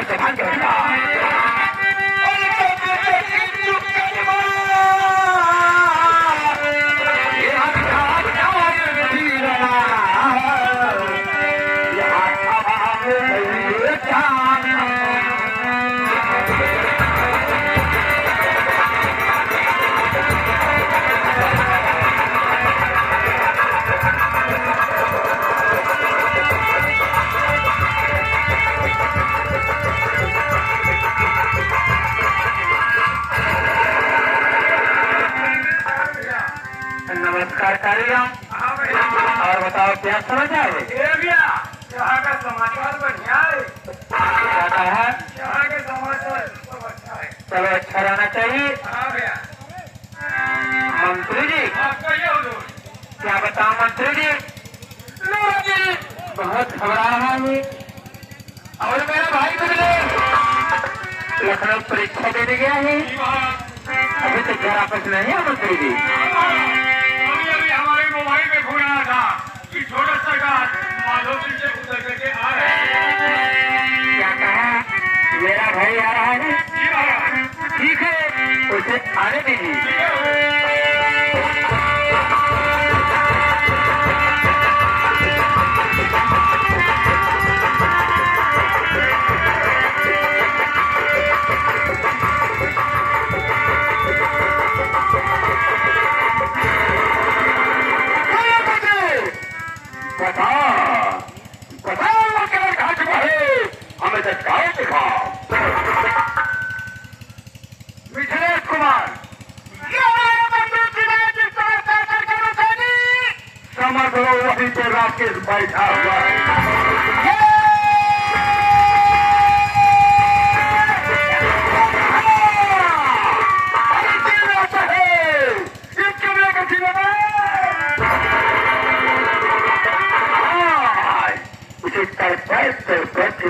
के संभाल के रखना। नमस्कार कारियाम। और बताओ क्या समाचार है? यहाँ का समाचार बढ़िया है। क्या है? यहाँ के समाचार सब अच्छा है। चलो अच्छा रहना चाहिए। हाँ भैया। मंत्री जी आप कहिए हुजूर। क्या बताओ मंत्री जी, बहुत घबरा है और मेरा भाई बदले लखनऊ परीक्षा देने गया है, अभी तक घर वापस नहीं है मंत्री जी। अभी हमारे मोबाइल में फोन आया था कि छोटा सरकार माधव सिंह से उतर करके आ रहे हैं। क्या कहा? मेरा भाई आ रहा है? जी महाराज। ठीक है, उसे आने दीजिए। मिथिलेश कुमार समझ लो वहीं पे राकेश बैठा हुआ है।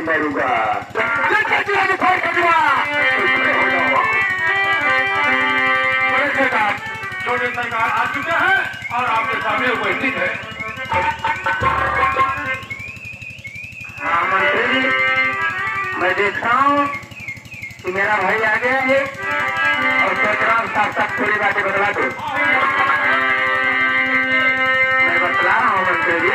मरूंगा छोटे सरकार आ चुका है और आपके सामने उपस्थित है। हाँ मंत्री जी, मैं देख रहा हूँ कि मेरा भाई आ गया है और सोच रहा हूँ साथ साथ थोड़ी बातें बदला दो। मैं बतला रहा हूँ मंत्री जी।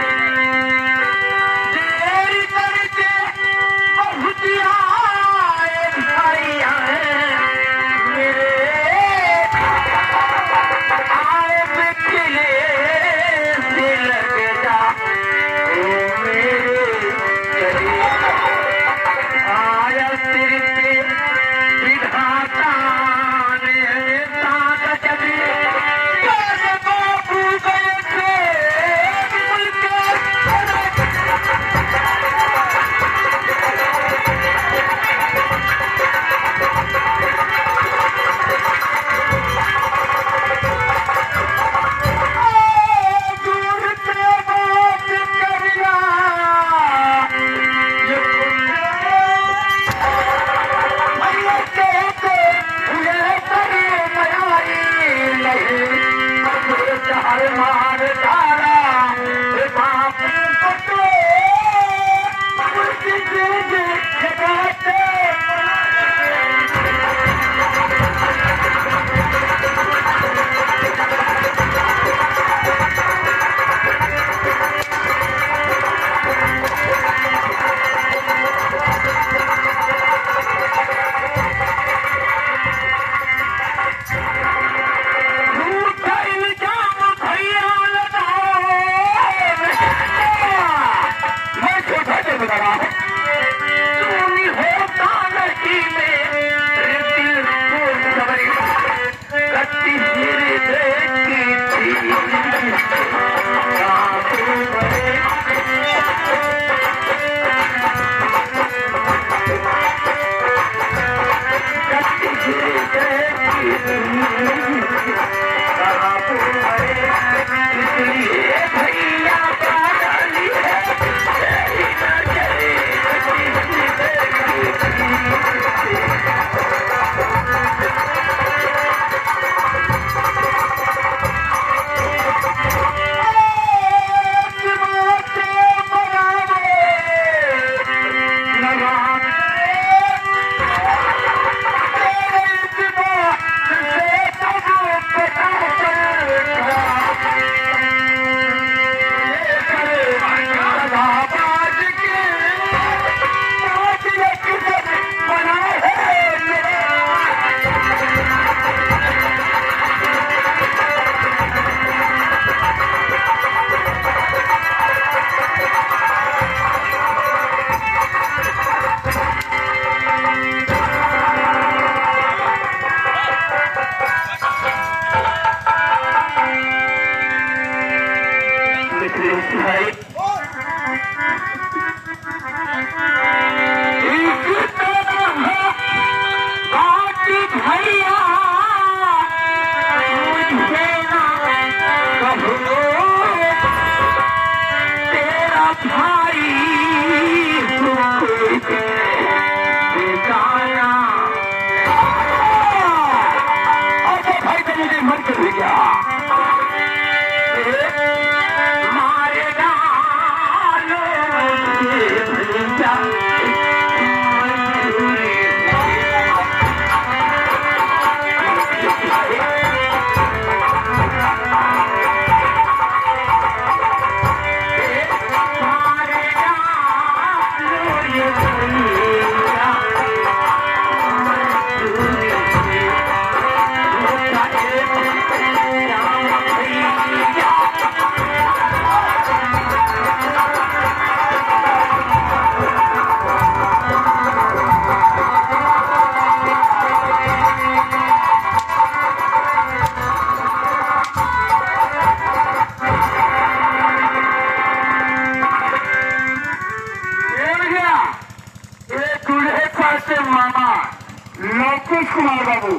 लवकुश कुमार बाबू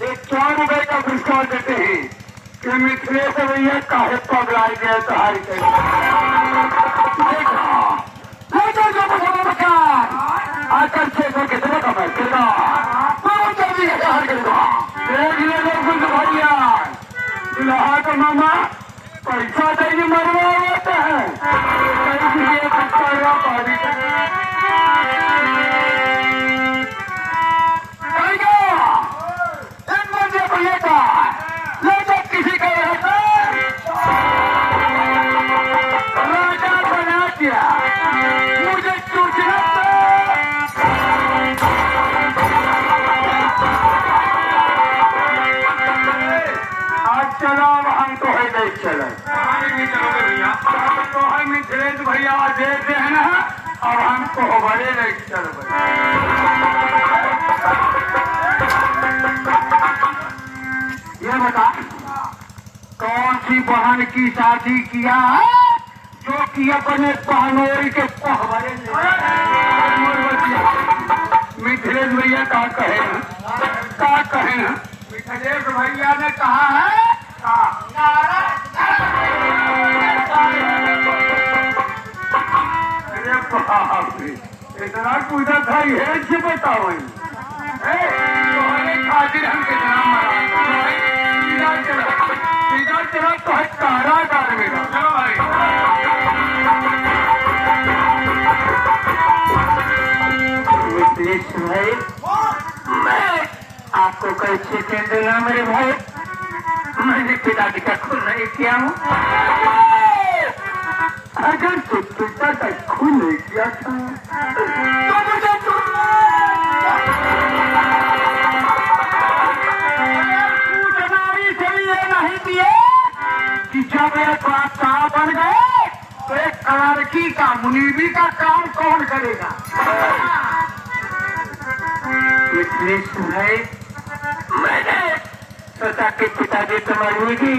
एक 4 रुपए का पुरस्कार देते हैं कि मिथिलेश भैया काहे पगलाई गए तुम्हारी आकर 600 कितने का बैठेगा भैया दुल्हा का मामा पैसा देने मरवा होता है किसी का राजा बना दिया मुझे चूचना चलो हम तो है नहीं चले चलोगे भैया हम तो है मिथिलेश भैया देते हैं ना और हमको बड़े नहीं चल ये बता कौन सी बहन की शादी किया है जो कि अपने पहनोरी के पहवरे मिथिलेश भैया का कहे ना मिथिलेश भैया ने कहा है इतना पूजा था ये से बताओ खातिर हम कितना चला तो है कारागार में चलो भाई मिथिलेश भाई मैं आपको कैसे कह देना मेरे भाई मैंने पिताजी का खून नहीं किया हूँ अगर तो पिता का खून नहीं किया था तो मुझे से भी ये नहीं दिए कि जब एक बादशाह बन गए तो एक कलारकी का मुनीबी का काम कौन करेगा इसलिए सुनाई मैंने सोचा कि पिताजी तो मरूंगी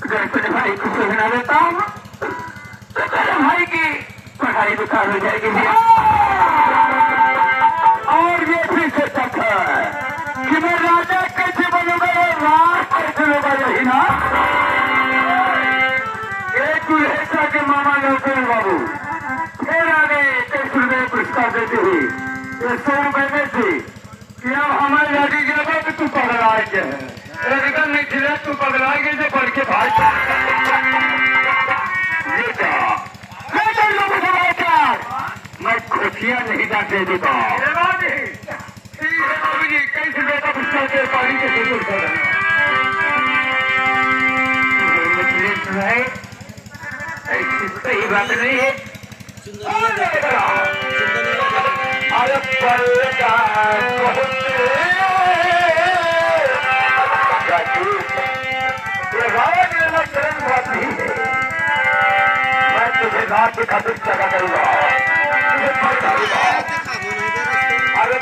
अगर अपने भाई को सुना देता हूँ तो मेरे भाई की पढ़ाई बेकार हो जाएगी और ये भी सोचा था कि मैं राजा कैसे बनूंगा और राज कैसे होगा यही ना एक दुल्हेसा के मामा नौकर बाबू फिर आ गए 23 रुपये पुरस्कार देते हुए ये 100 रुपये में थे कि अब हमारे लाठी गिरा तो तू पगला गया है एकदम नहीं खिला तू पगला गए जो बढ़ के भाई मैं खुशियाँ नहीं जाते देता कैसे बेटा पुस्तक के पानी के जरूर है ऐसी सही बात नहीं है अरे मैं तुझे रात के खातिर जगह करूंगा अरे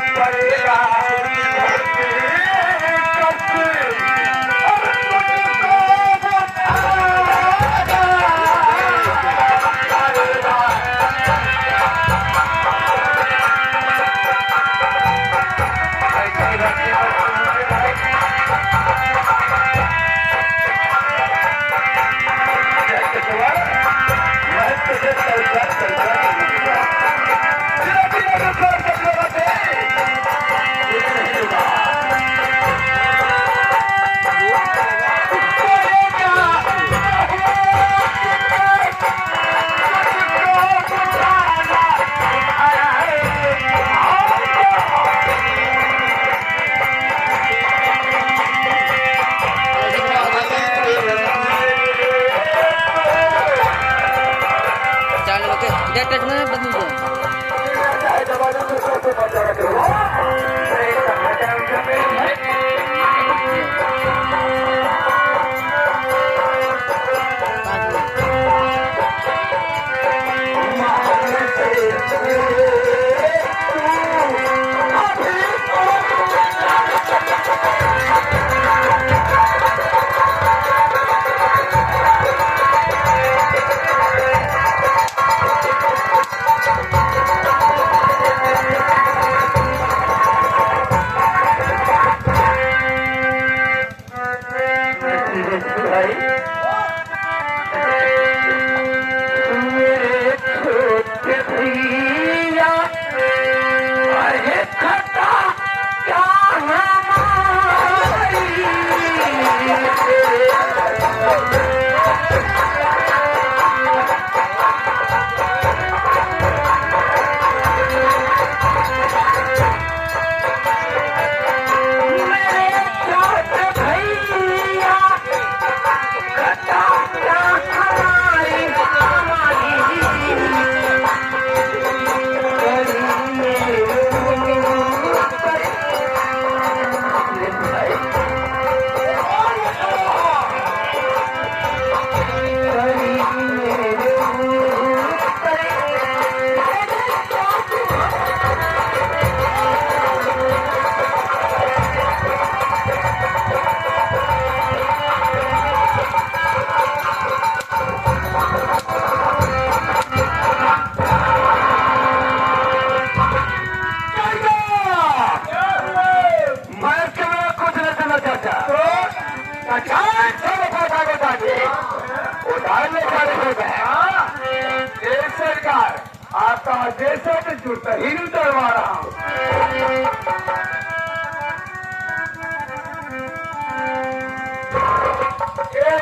आदेश है तो जूता ही नहीं उतरवा रहा हूँ।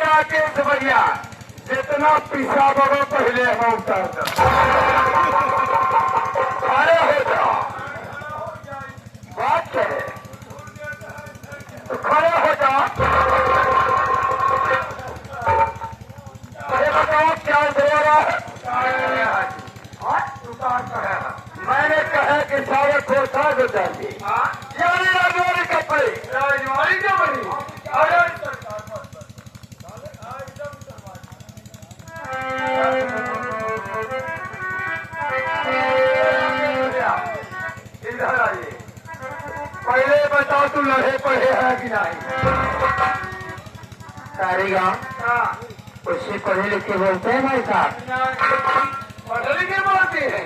राकेश भैया जितना पिछा बगो पहले हम उतर दो। अरे हो जाओ बात है तो खड़े हो जाओ। अरे बताओ क्या हो रहा है? मैंने कहा कि सारे खोसा हो जाएंगे यानी राजवाड़ी कपड़े राजवाड़ी क्या बनी? अरे इधर आइए। पहले बताओ तू लड़े पढ़े है कि नहीं? कारीगर उससे पढ़े लिखे बोलते हैं भाई साहब? पढ़े लिखे बोलते हैं।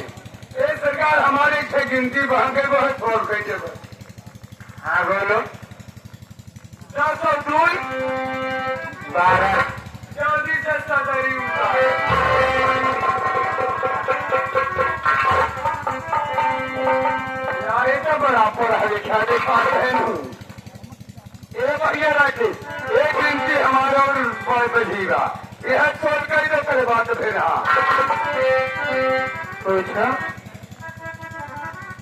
ये सरकार हमारी से गिनती बहन के बहुत छोड़ कैसे बोल। हाँ बोलो। 10 और 2 12 जल्दी से सदरी यार ये तो बड़ा पढ़ा लिखा देखा है। ये बढ़िया रखे एक गिनती हमारा और बजीगा यह छोड़ कर तो करे बात फिर पूछा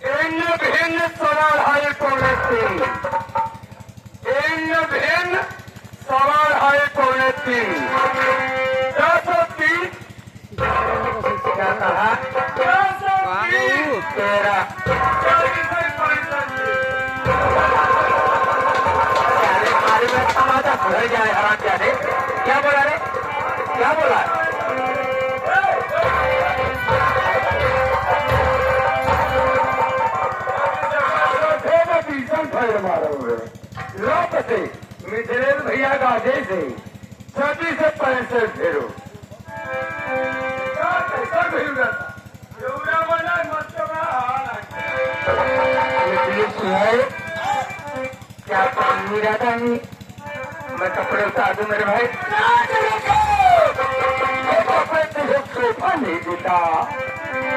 इन भिन्न सवाल आए पौने 3 इन भिन्न सवाल आए पौने 3 10 क्या कहा? 13 घर जाए हराम जाने। क्या बोला रे? क्या बोला? मारा हुए लोग से मिथिलेश भैया का आदेश है 36 से 65 फेरो क्या पानी रहता नहीं। मैं कपड़े उतार दूं मेरे भाई। कपड़े तुझे सोफा नहीं देता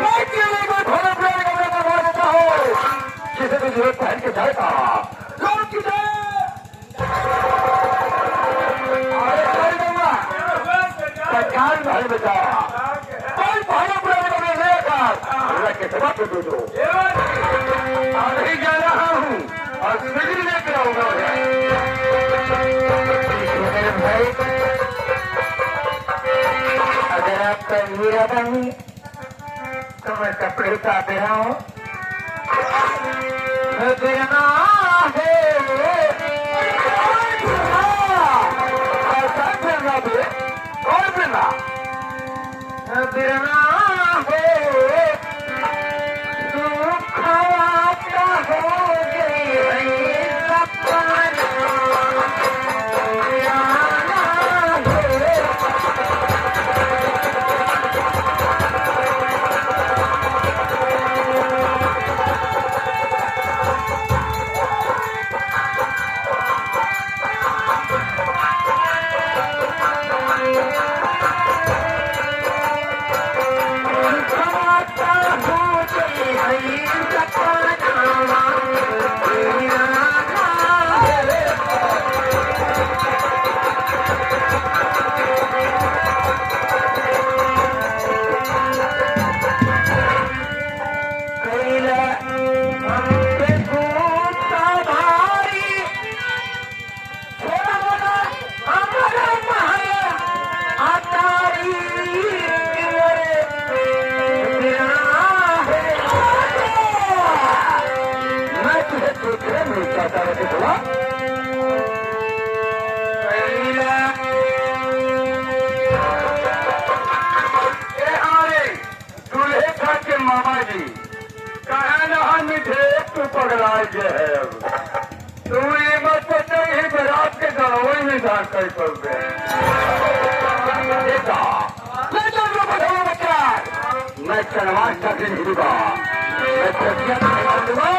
मैं केले को थोड़ा प्यार कपड़े करवा देता हूँ जिसे तो जरूरत पहन के जाएगा। सरकार भाई बचा भाई पुराने कपड़े लेकर के सभा को दे दो। अभी जा रहा हूँ और बिजली लेकर आऊंगा भाई। अगर आपका इरादा नहीं तो मैं कपड़े उतार दे रहा हूँ। देना है ऐसा करना दे और देना देना है दुख आपका हो गई मामा जी कहे ना तू पगला है। अब तू ये मत सोचा ही बरात के गड़ोई में जान कर पड़ते मैं चलवान चाकरी नहीं दूंगा मैं चकिया नहीं दूंगा।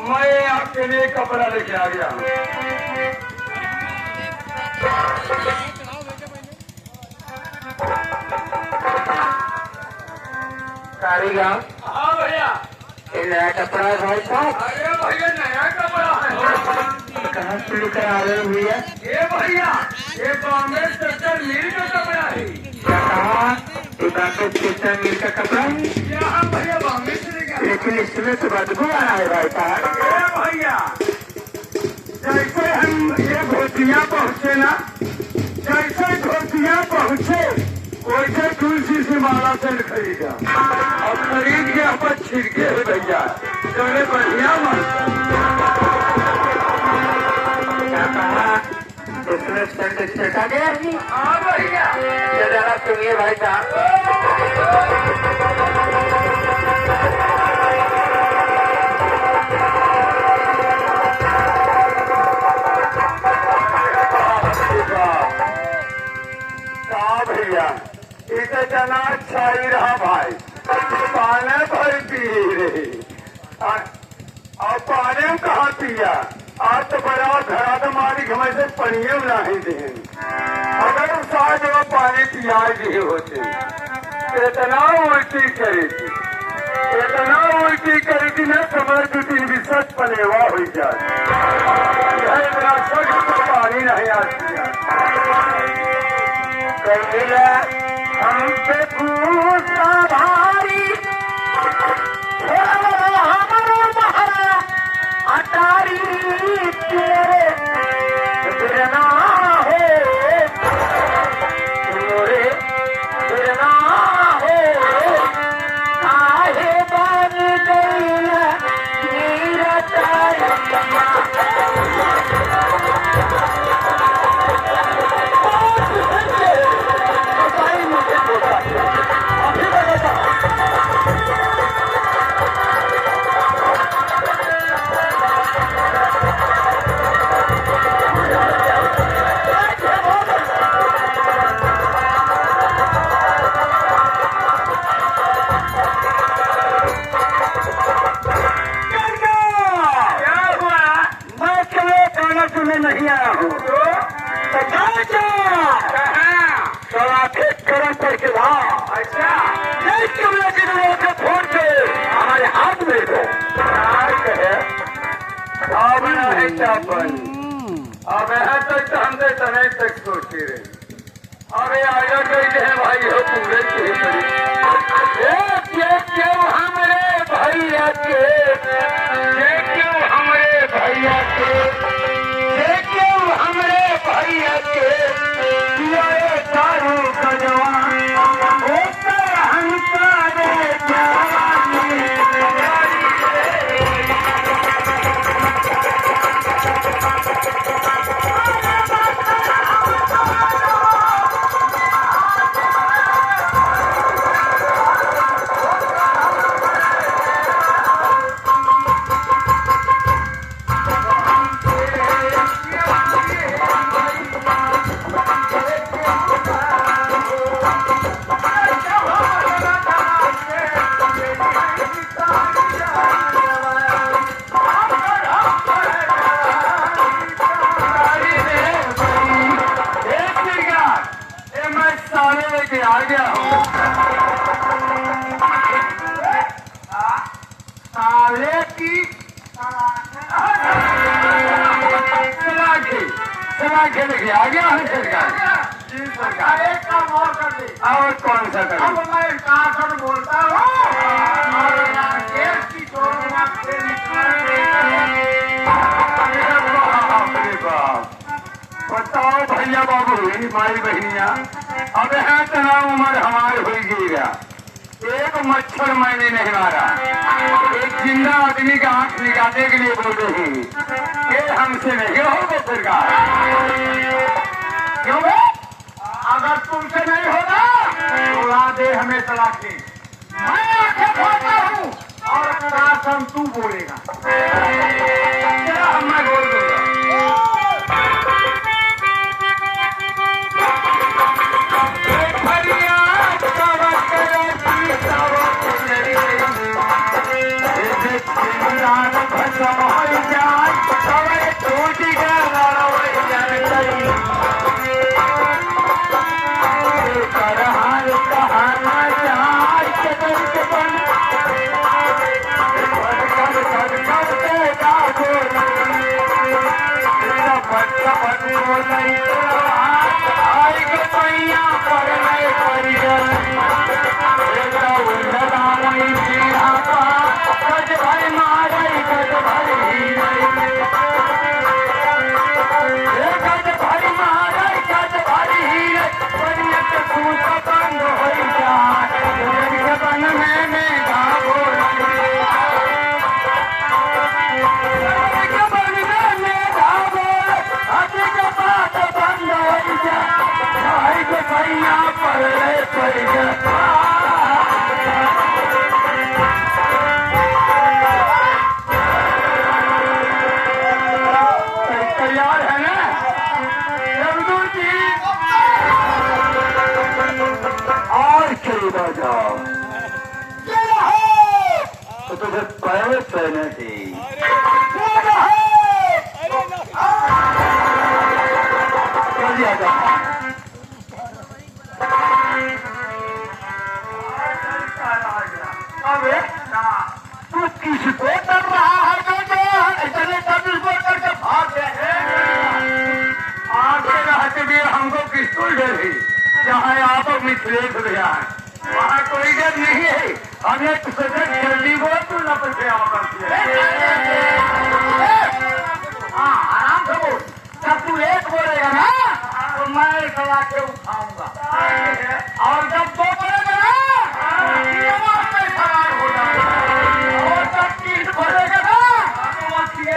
मैं आपके लिए कपड़ा लेके आ गया। कारीगर हाँ भैया। ये नया कपड़ा है भाई साहब। अरे भैया नया कपड़ा है। कहाँ से लेकर आ रहे हो भैया? ये भैया ये बॉम्बे सेक्टर मिल का कपड़ा है। क्या कहा? बॉम्बे सेक्टर मिल का कपड़ा है? यहाँ भैया बॉम्बे से लेकर। लेकिन इसमें तो बदबू आ रहा है भाई साहब। अरे भैया जैसे हम ये घोटिया पहुँचे ना, जैसे घोटिया पहुँचे वैसे तुलसी से माला सेंट खरीदा और खरीद के अपन छिड़के है भैया, जोड़े बढ़िया माल। क्या कहा? इसमें सेंट छिड़का गया है? हाँ भैया। ये जरा सुनिए भाई साहब। भैया इसे जना अच्छा ही रहा भाई, पाने भर पी रही और पाने में कहा पिया। आज तो बड़ा धरा तो मारी हमें से पनिये नहीं दे, अगर उस आज वो पानी पिया दिए होते इतना उल्टी करी थी, इतना उल्टी करी थी न समझ की विशेष पलेवा हो जाए। इतना सख्त तो पानी नहीं आती हमसे पूछता भारी हमारा महारा अटारी तेरे गिरना हो, तेरे गिरना हो, काहे बन गई नहीं आया हूँ करम करके अच्छा फोन से हमारे हाथ में दो अब है चापन। अब यहाँ तक तो हमसे तने तक सोची रही। अरे आया कहते हैं भाई हो पूरे क्यों हमारे भैया के, क्यों हमारे भैया के, क्यों हमारे भैया के दारू का जवान आ गया हूँ साले की सलाखे लेके आ गया हूँ सरकार। एक काम और कर दे। और कौन सा कर? अब मैं कासर बोलता हूँ और केस की चोरियां से बताओ भैया बाबू माई बहनिया अब है तना उम्र हमारे हो गया, एक मच्छर मैंने नहीं मारा। एक जिंदा आदमी का आंख निकालने के लिए बोल रही ये हमसे नहीं होगा सरकार। क्यों? अगर तुमसे नहीं होगा तो ला दे हमें तलाशी। मैं आंखें खोलता हूँ और कसम तू बोलेगा। मैं बोल दूंगा। कहाना राजा तो तुझे पहले पहने थी चलिए अबे तू किसको डर रहा है जो इतने तमीज बोल करके भाग गए? आगे रहते भी हमको किसको डर है? जहाँ आप मिथिलेश भैया है वहाँ कोई डर नहीं है। हमें सजग जल्दी बोल तू न पे हाँ आराम से बोल। जब तू एक बोलेगा ना तो मैं सवा के उठाऊंगा और जब दो बोलेगा ना ये बात में सवार हो जाएगा और जब तीन बोलेगा ना तो मछली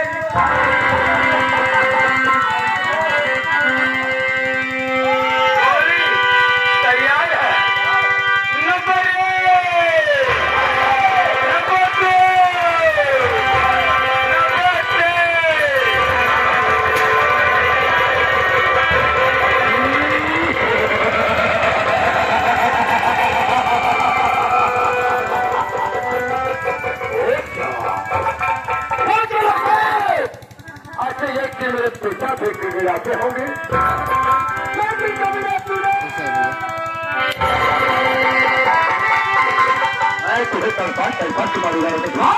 तैयार है। नंबर 1 नंबर 2 नंबर 3 अच्छा एक के मेरे पिता फेंक के गिराते होंगे मैं तुम्हें तलपा तुम्हारी देखा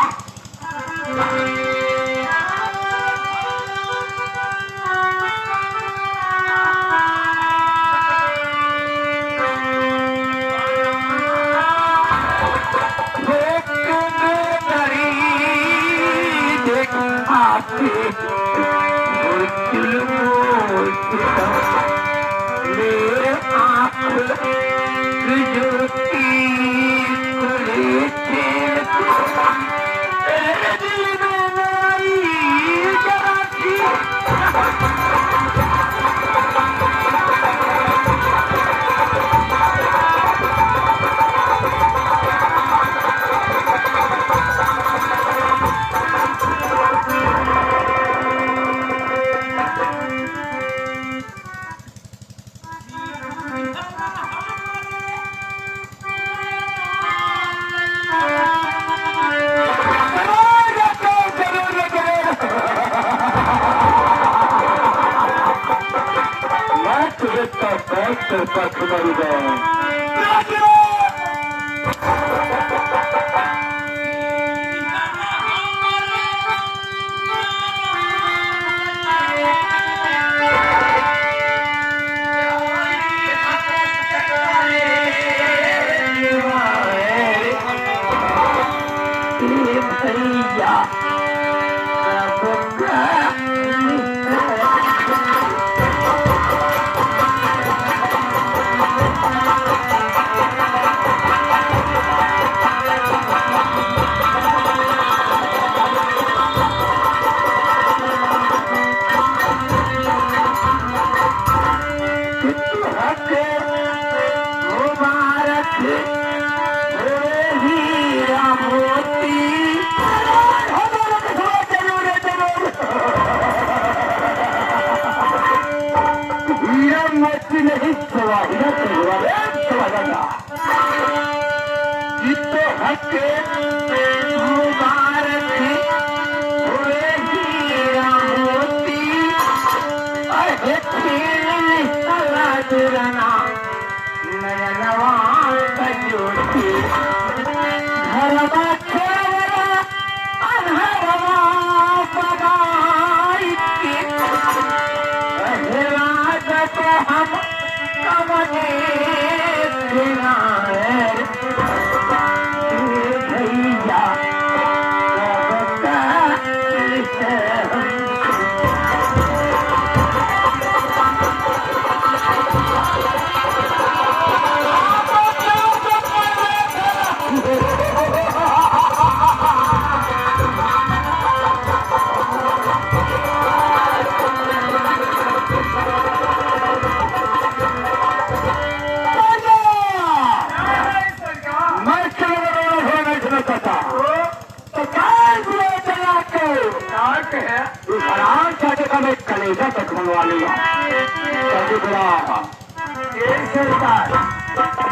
कलेजा तक मंगवा लूंगा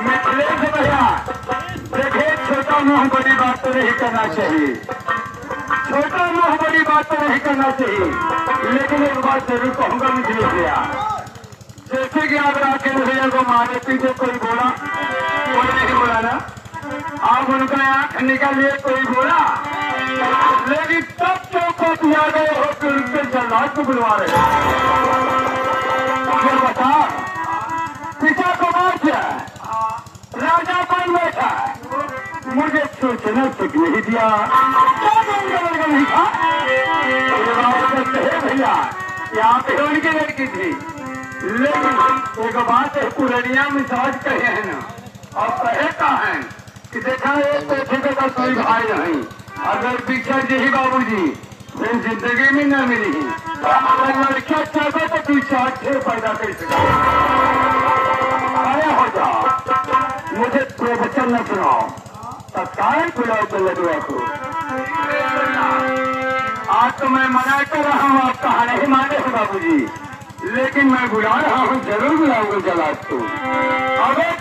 मिथिलेश भैया छोटा मुंह बड़ी बात तो नहीं करना चाहिए, छोटा मुंह बड़ी बात तो नहीं करना चाहिए, लेकिन एक बात जरूर कहूंगा मुझे भैया, जैसे कि आप राकेश भैया को मारे पीछे कोई बोला, कोई नहीं बोला ना, आप उनका आंख निकालिए कोई बोला, लेकिन तब चौको दिया गए हो कि उनके जल्लाद को बुलवा रहे फिर बता पिता को मार दिया, राजा बन बैठा, मुझे सोचना तक नहीं दिया, नहीं था भैया यहाँ पे उनकी लड़की थी, लेकिन एक बात है पुरानिया मिजाज कहे हैं ना, और कहे का है कि देखा एक पैसे का कोई भाई नहीं, अगर पिक्चर जी बाबूजी फिर जिंदगी में न मिली, अगर लड़का चाहता तो तू चार छह पैदा कर सका, आया हो जा, मुझे प्रवचन न सुनाओ, तत्काल बुलाओ तो लड़ुआ को। आज तो मैं मना कर रहा हूँ, आप कहा नहीं माने हो बाबूजी, लेकिन मैं बुला रहा हूँ, जरूर बुलाऊंगा जलाद को। अगर